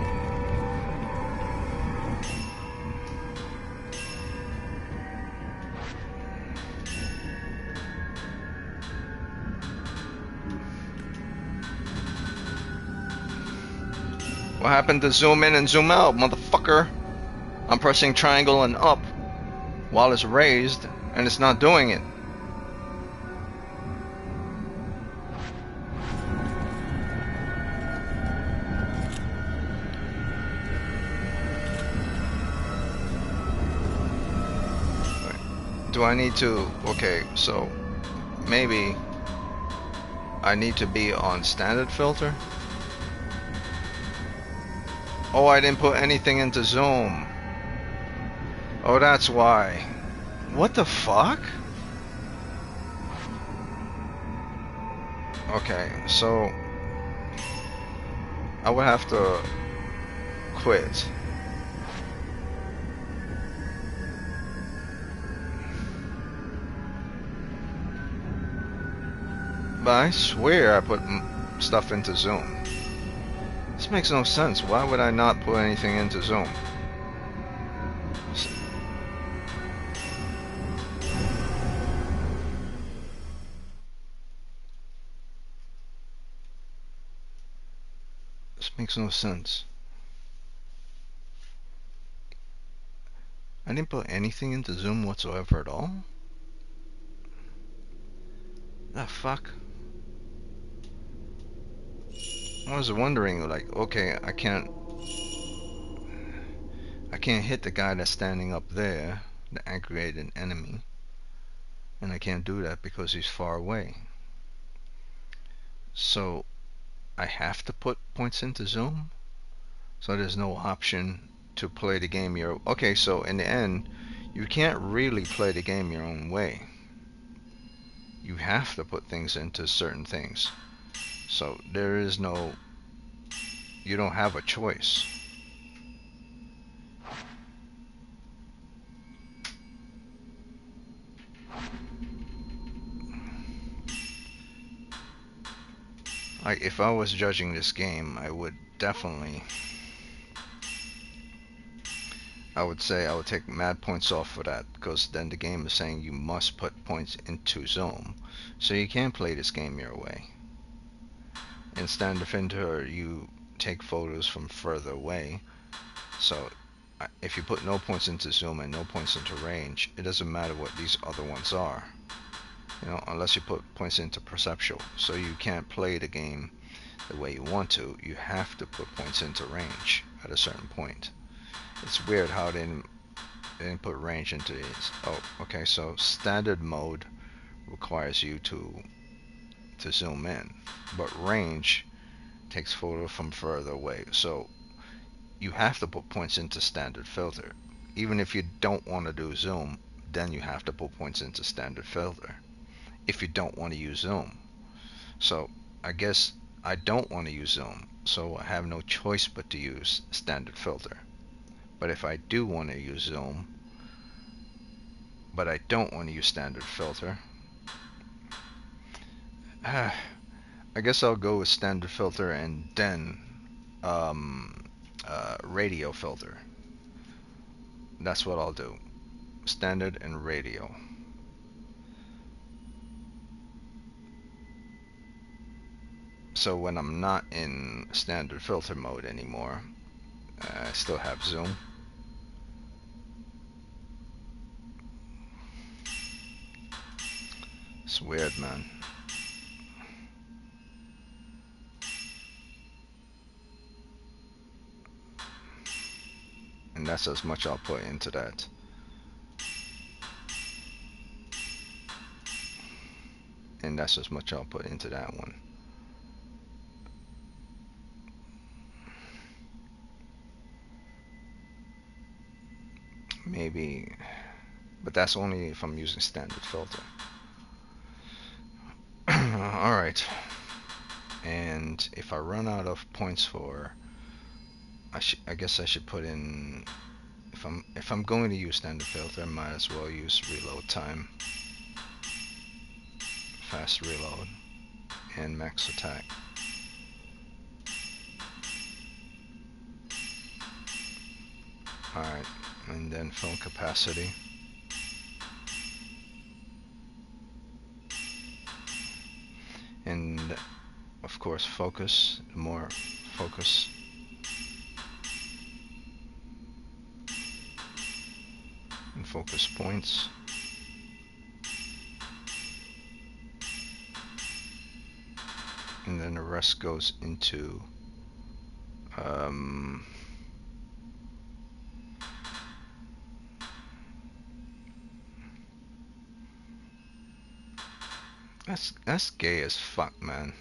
What happened to zoom in and zoom out, motherfucker? I'm pressing triangle and up while it's raised, and it's not doing it. Do I need to... Okay, so maybe I need to be on standard filter? Oh, I didn't put anything into zoom. Oh, that's why. What the fuck? Okay, so I would have to quit. But I swear I put stuff into zoom. This makes no sense. Why would I not put anything into zoom? This makes no sense. I didn't put anything into zoom whatsoever at all? The fuck? I was wondering, like, okay, I can't hit the guy that's standing up there, the aggregated enemy, and I can't do that because he's far away. So I have to put points into zoom, so there's no option to play the game your... Okay, so in the end, you can't really play the game your own way. You have to put things into certain things. So there is no... You don't have a choice. Like, if I was judging this game, I would definitely... I would say I would take mad points off for that, because then the game is saying you must put points into zoom. So you can't play this game your way. In standard filter, you take photos from further away. So if you put no points into zoom and no points into range, it doesn't matter what these other ones are. You know, unless you put points into perceptual. So you can't play the game the way you want to. You have to put points into range at a certain point. It's weird how they didn't put range into these. Oh, okay, so standard mode requires you to zoom in, but range takes photo from further away. So you have to put points into standard filter. Even if you don't want to do zoom, then you have to put points into standard filter if you don't want to use zoom. So I guess I don't want to use zoom, so I have no choice but to use standard filter. But if I do want to use zoom, but I don't want to use standard filter, I guess I'll go with standard filter and then radio filter. That's what I'll do. Standard and radio. So when I'm not in standard filter mode anymore, I still have zoom. It's weird, man. And that's as much I'll put into that. And that's as much I'll put into that one. Maybe, but that's only if I'm using standard filter. Alright. And if I run out of points for, I guess I should put in, if I'm going to use standard filter, I might as well use reload time, fast reload, and max attack. Alright, and then film capacity. And of course focus, more focus. And focus points. And then the rest goes into that's gay as fuck, man.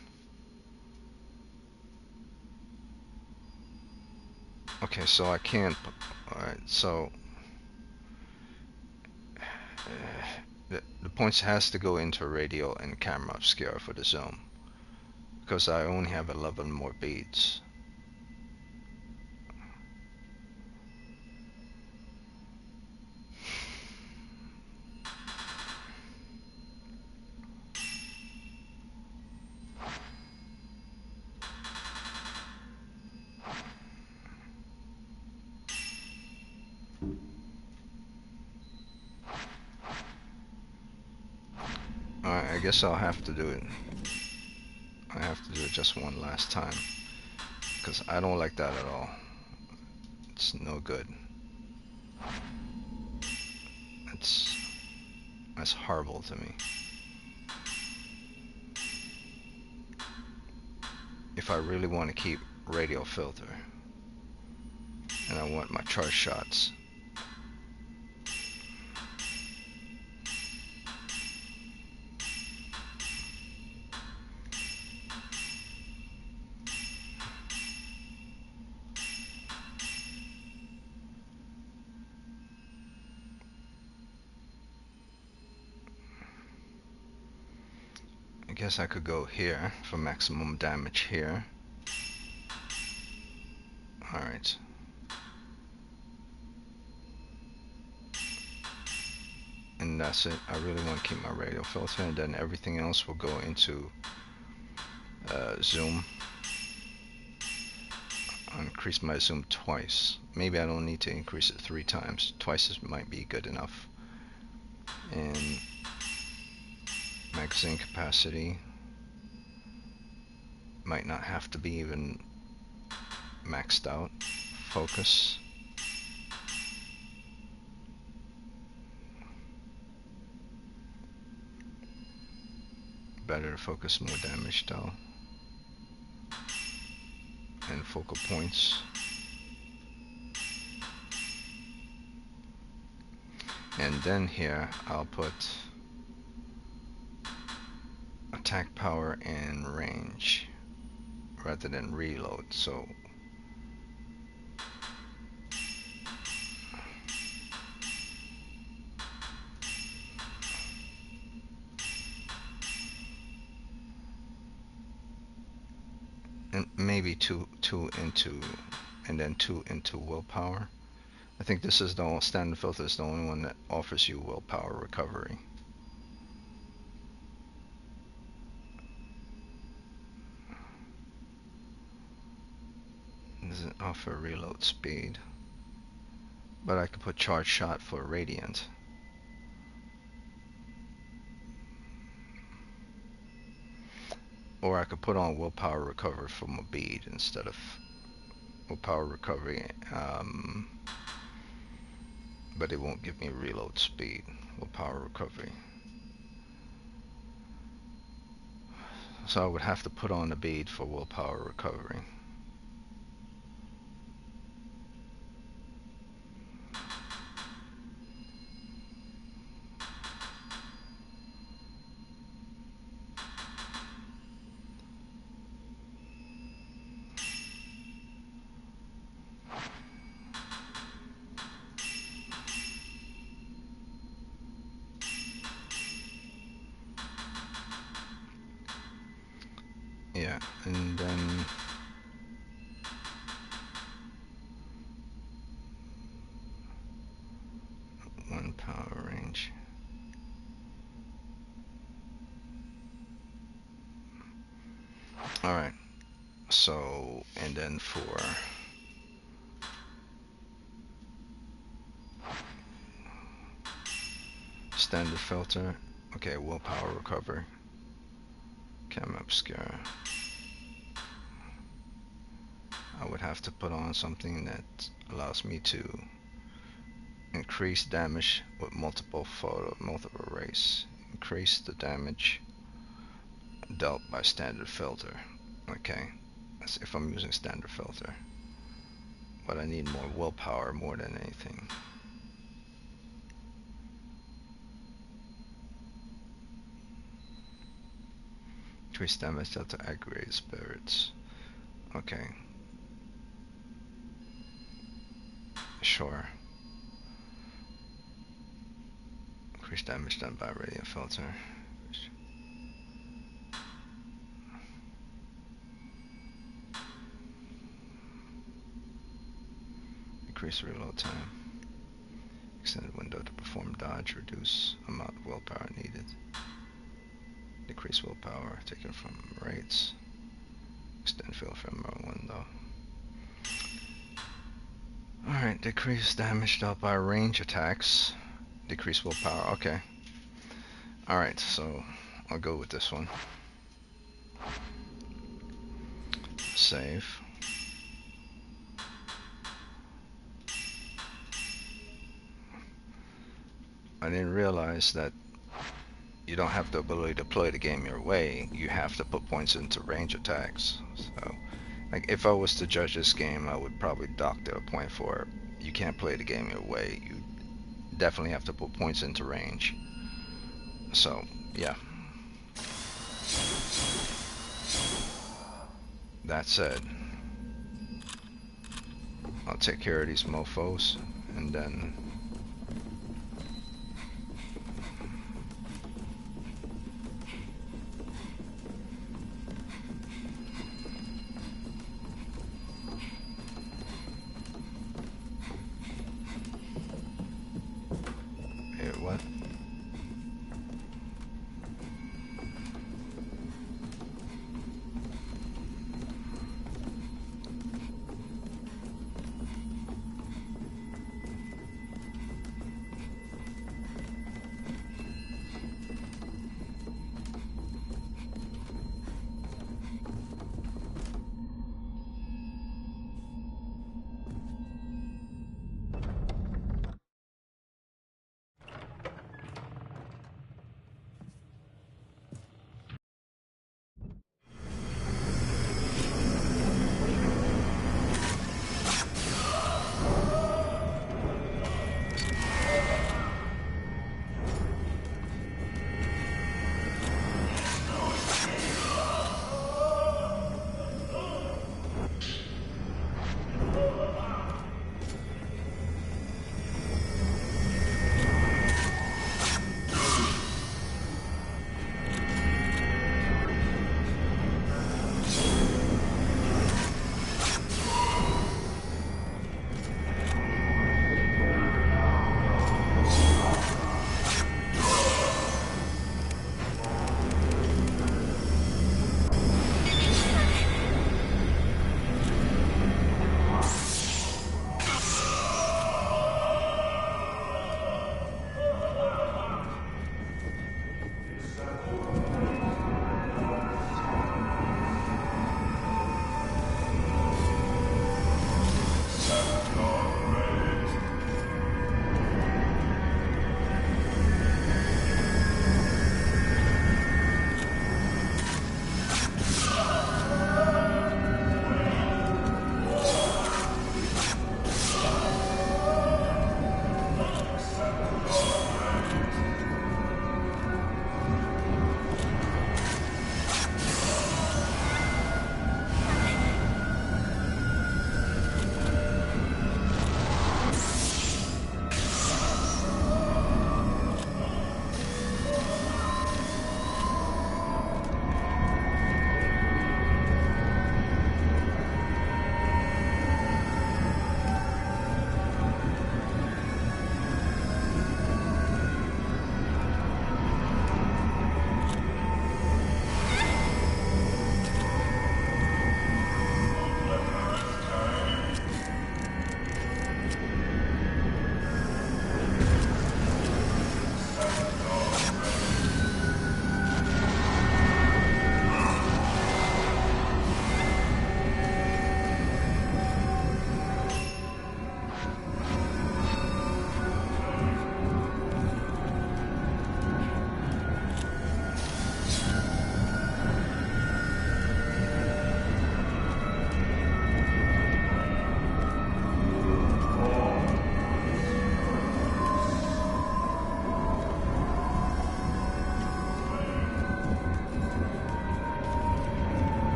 Okay, so I can't. Alright, so the points has to go into radial and camera obscure for the zoom, because I only have 11 more beads. Alright, I guess I'll have to do it. I have to do it just one last time, because I don't like that at all. It's no good. That's horrible to me. If I really want to keep radial filter, and I want my charge shots, I guess I could go here for maximum damage here. Alright. And that's it. I really want to keep my radial filter, and then everything else will go into zoom. I'll increase my zoom twice. Maybe I don't need to increase it 3 times. Twice might be good enough. And magazine capacity might not have to be even maxed out. Focus. Better to focus more damage though. And focal points. And then here I'll put attack power and range rather than reload. So and maybe two into, and then 2 into willpower. I think this is the standard filter is the only one that offers you willpower recovery. Doesn't offer reload speed, but I could put charge shot for radiant. Or I could put on willpower recovery from a bead instead of willpower recovery, but it won't give me reload speed. Willpower recovery. So I would have to put on a bead for willpower recovery. Yeah, and then one power range. Alright, so, and then for standard filter. Okay, willpower recovery. Chem obscure. I would have to put on something that allows me to increase damage with multiple rays. Increase the damage dealt by standard filter. Okay, that's if I'm using standard filter. But I need more willpower more than anything. Increase damage dealt to aggregated spirits. Okay. Sure. Increase damage done by radiant filter. Increase reload time. Extended window to perform dodge. Reduce amount of willpower needed. Decrease willpower taken from rates. Extend field from window. Alright, decrease damage dealt by range attacks. Decrease willpower. Okay. Alright, so I'll go with this one. Save. I didn't realize that you don't have the ability to play the game your way. You have to put points into range attacks. So, like, if I was to judge this game, I would probably dock to a point for you can't play the game your way. You definitely have to put points into range. So, yeah. That said, I'll take care of these mofos, and then what?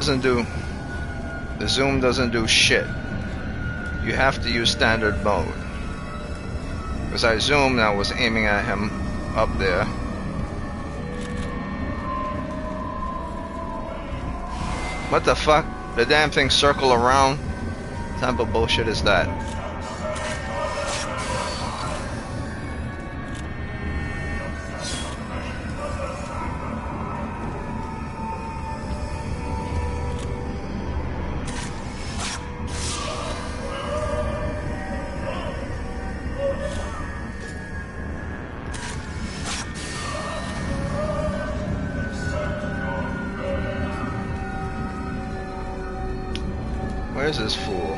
doesn't do, the zoom doesn't do shit. You have to use standard mode. Because I zoomed and I was aiming at him up there. What the fuck? The damn thing circle around? What type of bullshit is that? Where's this fool?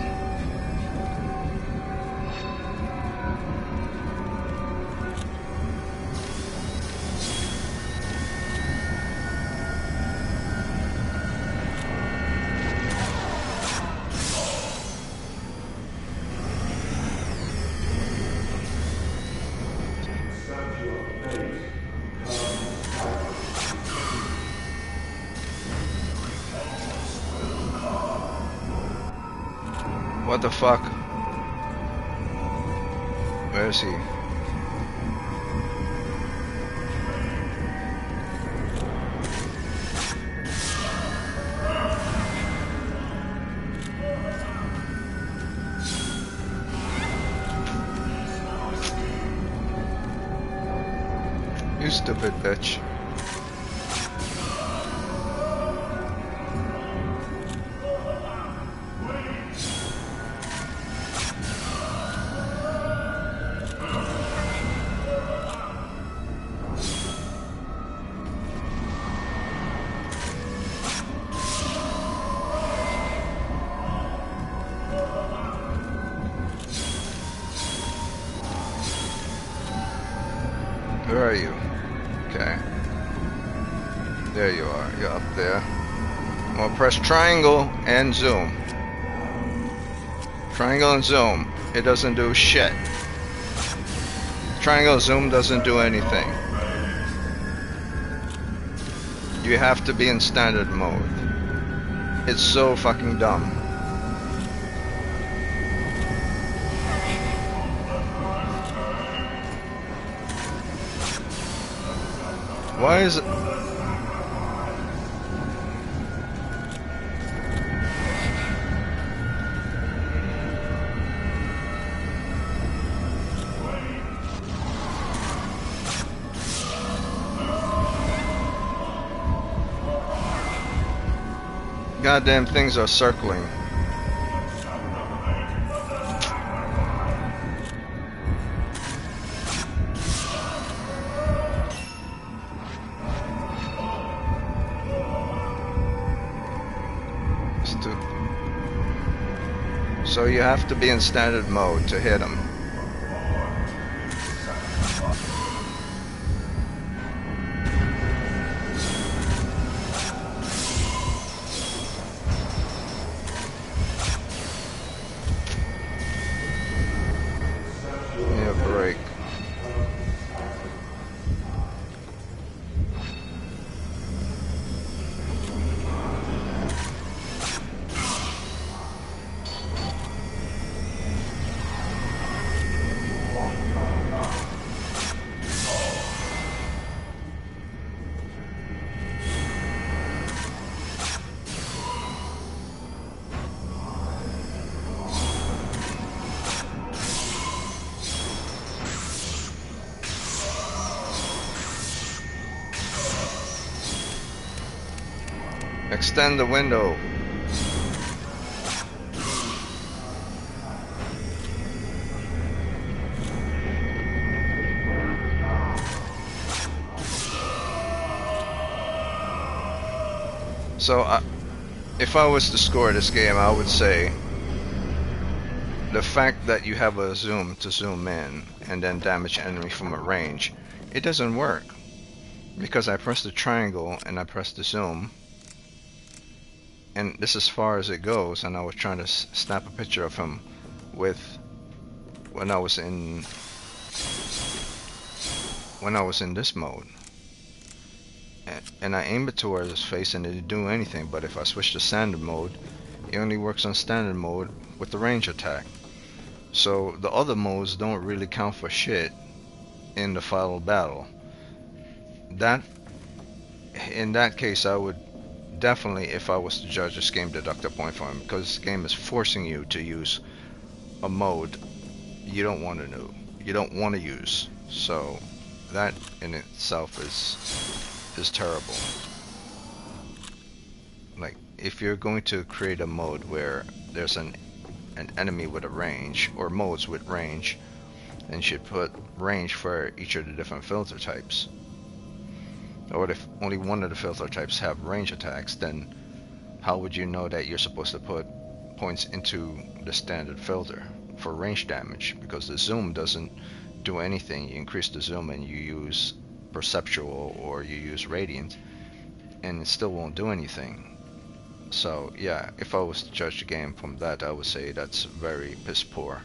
What the fuck? Where is he? You stupid bitch. Where are you? Okay. There you are. You're up there. I'm gonna press triangle and zoom. Triangle and zoom. It doesn't do shit. Triangle zoom doesn't do anything. You have to be in standard mode. It's so fucking dumb. Why is it? Goddamn things are circling. So you have to be in standard mode to hit him. Give me a break. Extend the window. So, if I was to score this game, I would say the fact that you have a zoom to zoom in and then damage enemy from a range, it doesn't work. Because I press the triangle and I press the zoom, and this is as far as it goes, and I was trying to snap a picture of him with when I was in this mode, and I aim it towards his face and it didn't do anything. But if I switch to standard mode, it only works on standard mode with the range attack. So the other modes don't really count for shit in the final battle. That, in that case, I would definitely, if I was to judge this game, deduct a point for him, because this game is forcing you to use a mode you don't want to know, you don't want to use. So that in itself is terrible. Like, if you're going to create a mode where there's an enemy with a range, or modes with range, then you should put range for each of the different filter types. Or if only one of the filter types have range attacks, then how would you know that you're supposed to put points into the standard filter for range damage? Because the zoom doesn't do anything. You increase the zoom and you use perceptual or you use radiant, and it still won't do anything. So yeah, if I was to judge the game from that, I would say that's very piss poor.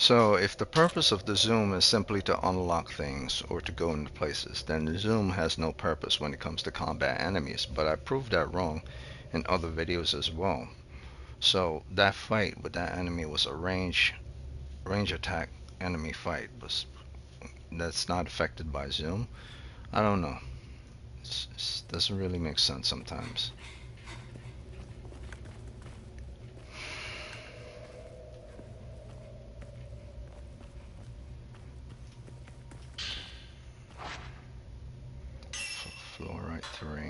So, if the purpose of the zoom is simply to unlock things or to go into places, then the zoom has no purpose when it comes to combat enemies. But I proved that wrong in other videos as well. So that fight with that enemy was a range attack enemy fight. That's not affected by zoom. I don't know. It doesn't really make sense sometimes. Fluorite 3.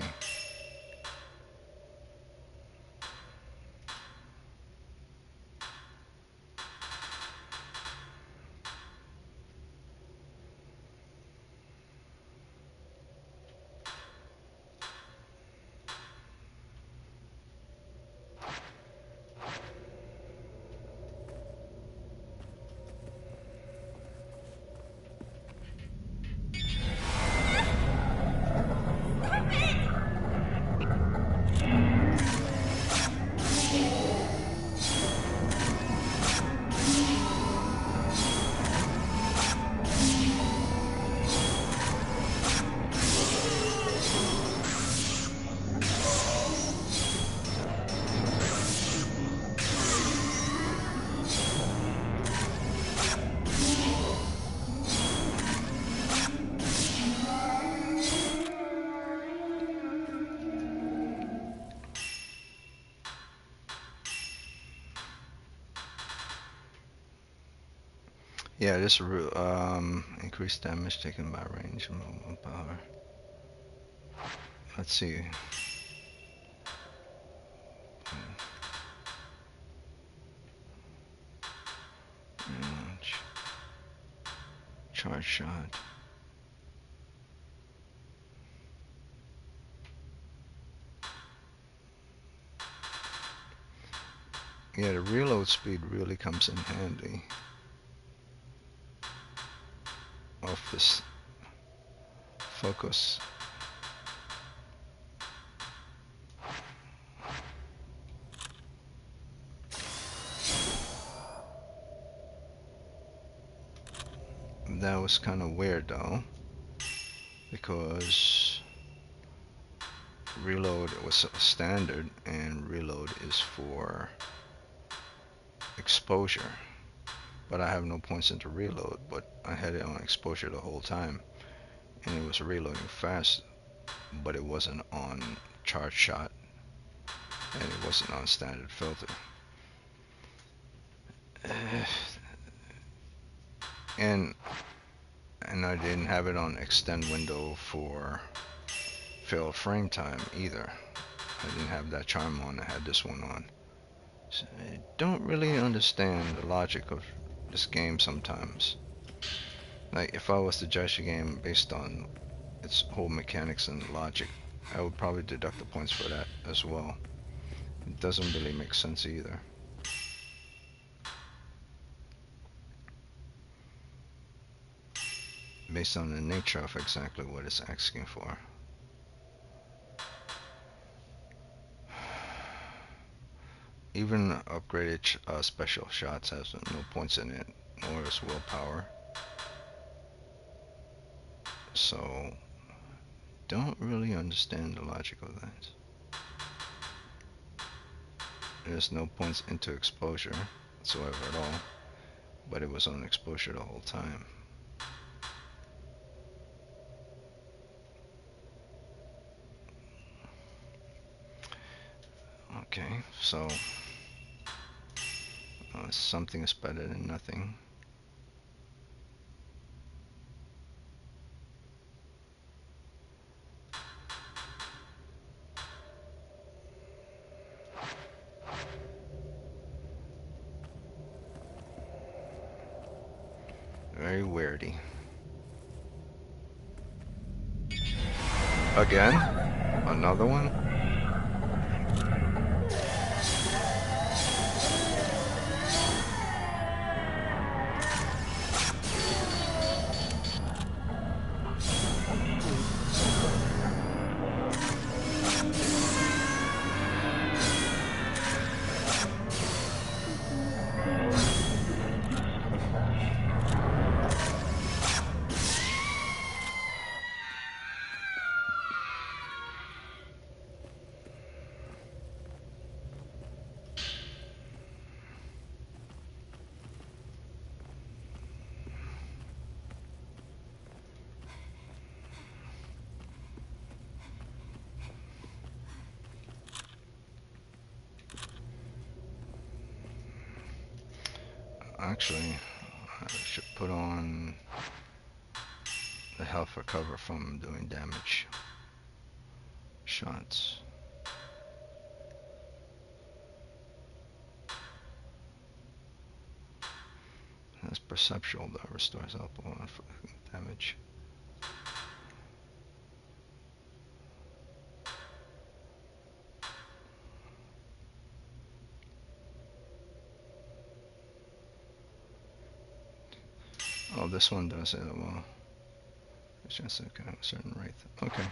Yeah, this increased damage taken by range and movement power. Let's see. Charge shot. Yeah, the reload speed really comes in handy off this focus. That was kind of weird though, because reload was standard and reload is for exposure, but I have no points into reload, but I had it on exposure the whole time and it was reloading fast, but it wasn't on charge shot and it wasn't on standard filter. and I didn't have it on extend window for fill frame time either. I didn't have that charm on, I had this one on. So I don't really understand the logic of this game sometimes. Like, if I was to judge the game based on its whole mechanics and logic, I would probably deduct the points for that as well. It doesn't really make sense either. Based on the nature of exactly what it's asking for. Even upgraded special shots has no points in it, nor is willpower. So, don't really understand the logic of that. There's no points into exposure whatsoever at all, but it was on exposure the whole time. Okay, so something is better than nothing. Very weirdy. Again? Another one? actually, I should put on the health recover from doing damage shots. That's perceptual though, restores health on damage. Oh, this one does it. Well, it's just a kind of a certain rate. Okay.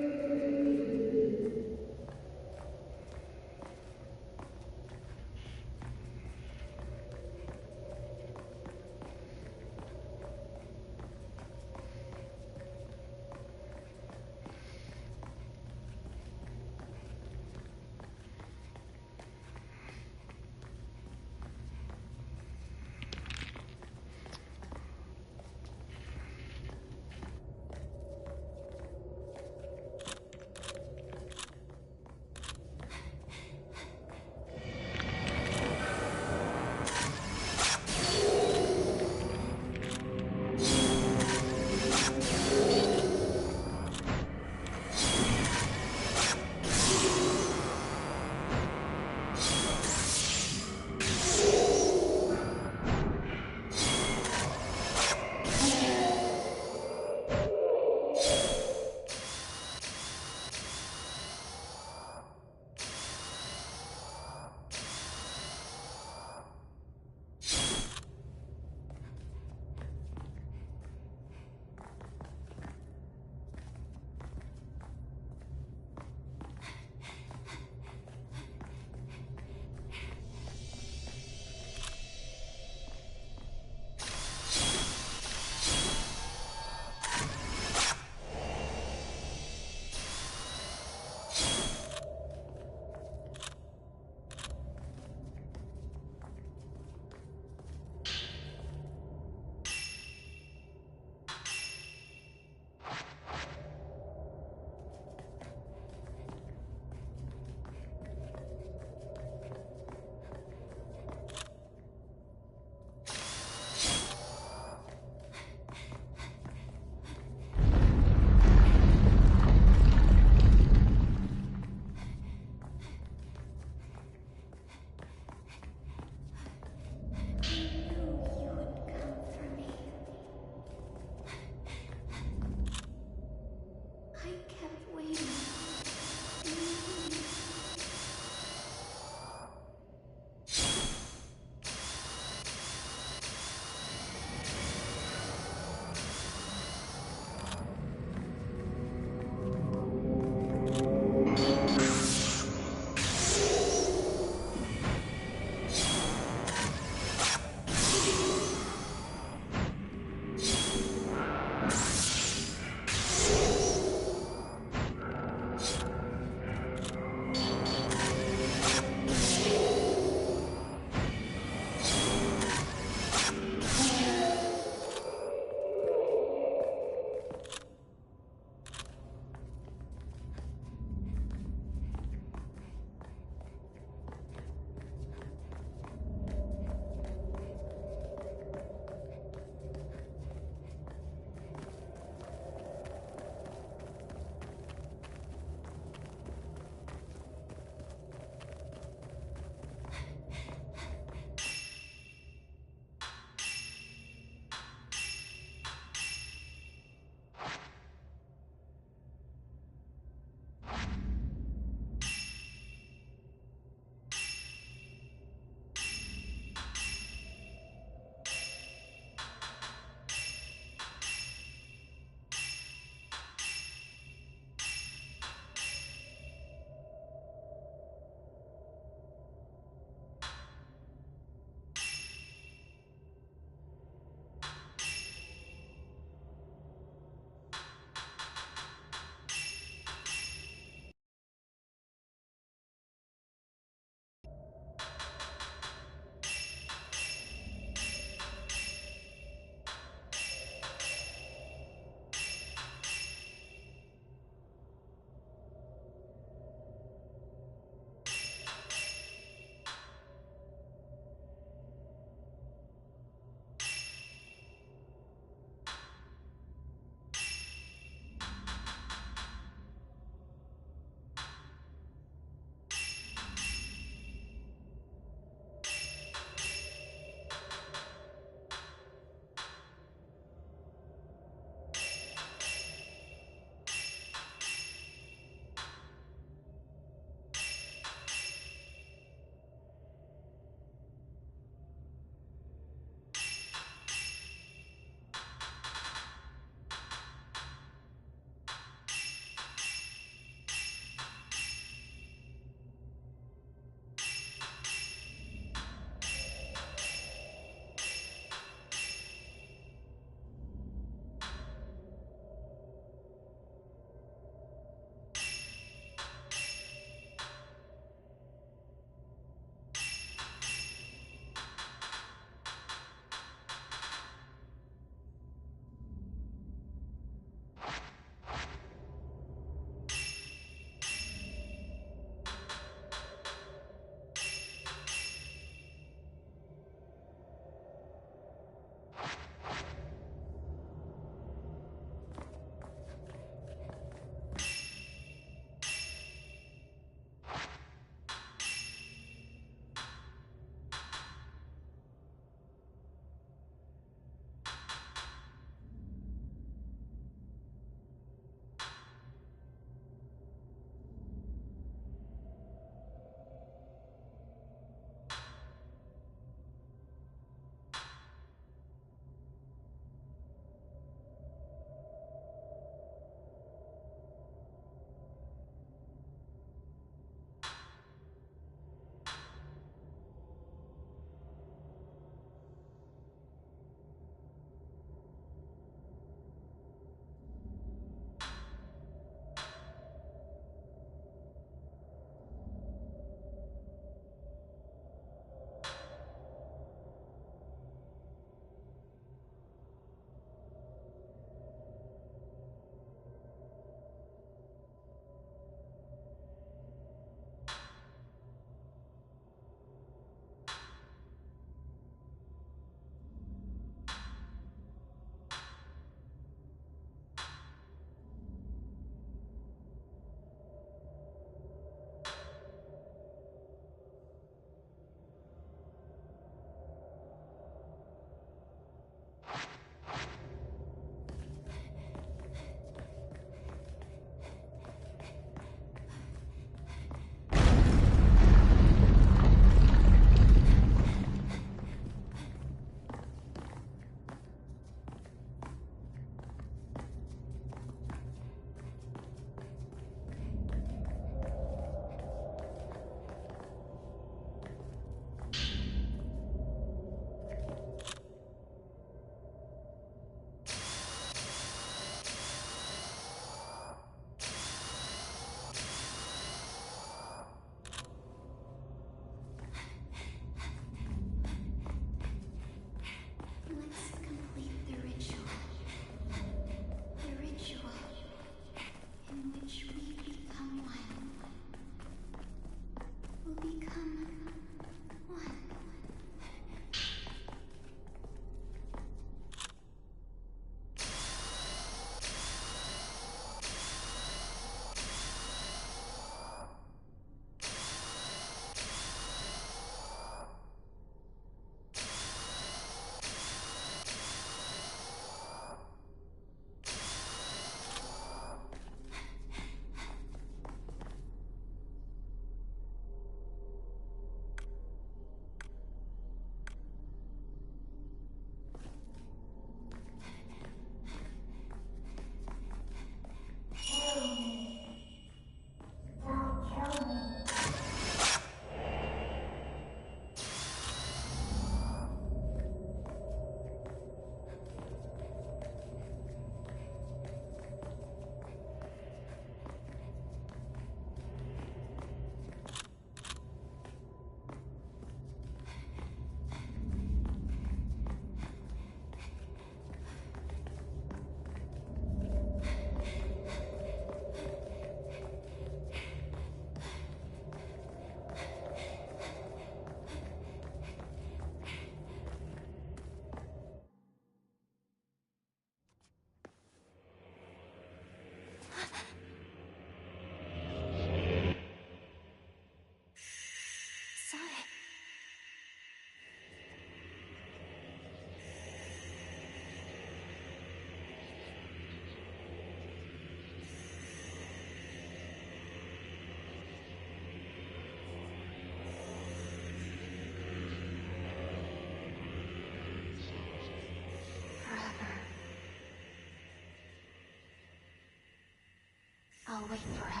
wait forever.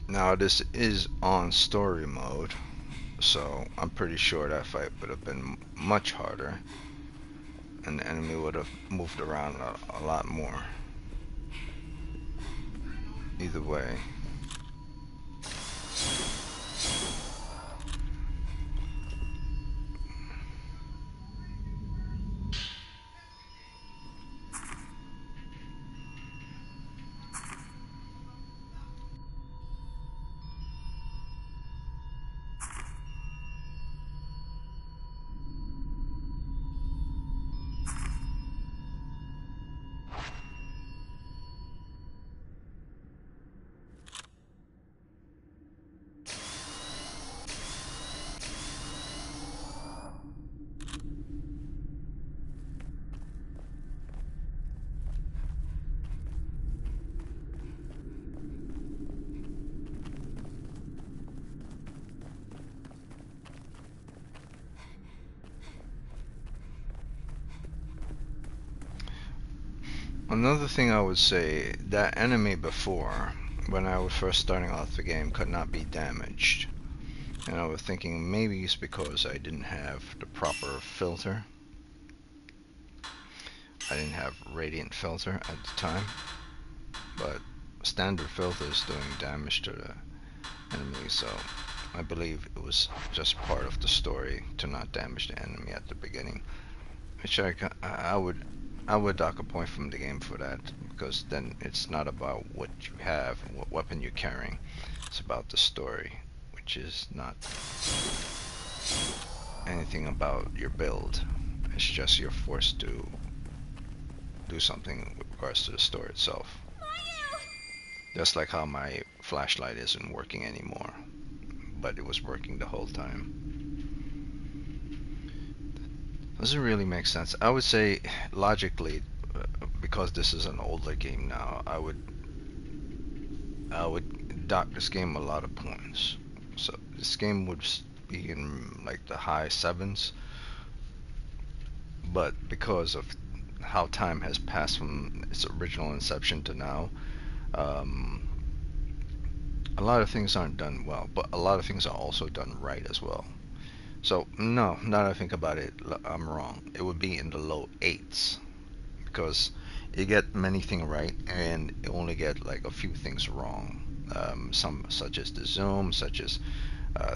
Now this is on story mode, so I'm pretty sure that fight would have been much harder, and the enemy would have moved around a lot more. Either way. Another thing I would say, that enemy before, when I was first starting off the game, could not be damaged. And I was thinking maybe it's because I didn't have the proper filter. I didn't have radiant filter at the time. But standard filter is doing damage to the enemy, so I believe it was just part of the story to not damage the enemy at the beginning. Which I would I would dock a point from the game for that because then it's not about what you have and what weapon you're carrying. It's about the story, which is not anything about your build. It's just you're forced to do something with regards to the story itself. Just like how my flashlight isn't working anymore, but it was working the whole time. Doesn't really make sense. I would say logically, because this is an older game now, I would dock this game a lot of points. So this game would be in like the high sevens, but because of how time has passed from its original inception to now, um, a lot of things aren't done well, but a lot of things are also done right as well. So no, now that I think about it, I'm wrong. It would be in the low eights because you get many things right and you only get like a few things wrong. Some such as the zoom, such as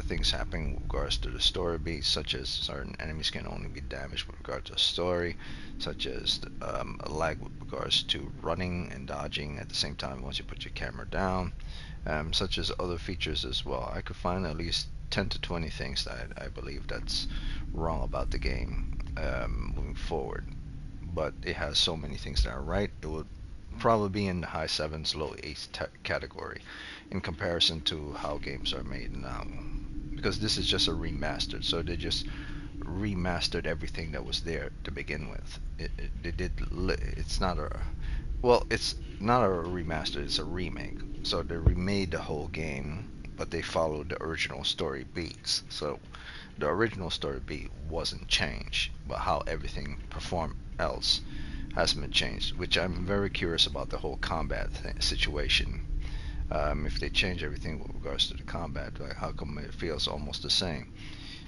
things happening with regards to the story beats, such as certain enemies can only be damaged with regard to the story, such as a lag with regards to running and dodging at the same time once you put your camera down, such as other features as well. I could find at least 10 to 20 things that I believe that's wrong about the game moving forward. But it has so many things that are right. It would probably be in the high sevens, low eights category in comparison to how games are made now. Because this is just a remastered, so they just remastered everything that was there to begin with. They did. It's not a well. It's not a remaster. It's a remake. So they remade the whole game, but they followed the original story beats. So the original story beat wasn't changed, but how everything performed else has been changed. Which I'm very curious about the whole combat situation. If they change everything with regards to the combat, like how come it feels almost the same?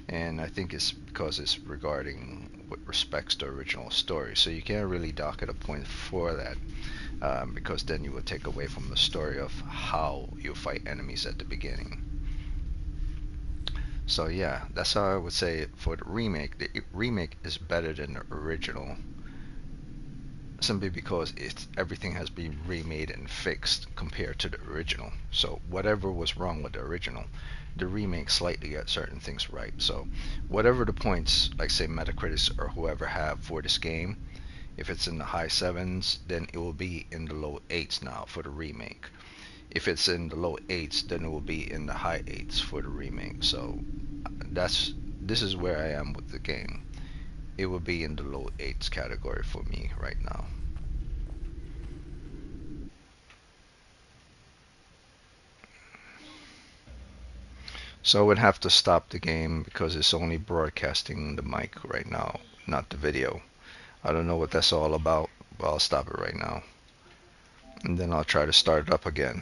And I think it's because it's regarding with respects to original story. So you can't really dock it a point for that, because then you would take away from the story of how you fight enemies at the beginning. So yeah, that's how I would say for the remake. The remake is better than the original, simply because it's everything has been remade and fixed compared to the original. So whatever was wrong with the original, the remake slightly got certain things right. So whatever the points, like say Metacritic or whoever have for this game, if it's in the high sevens, then it will be in the low eights now for the remake. If it's in the low eights, then it will be in the high eights for the remake. So that's this is where I am with the game. It will be in the low eights category for me right now. So I would have to stop the game because it's only broadcasting the mic right now, not the video. I don't know what that's all about, but I'll stop it right now. And then I'll try to start it up again.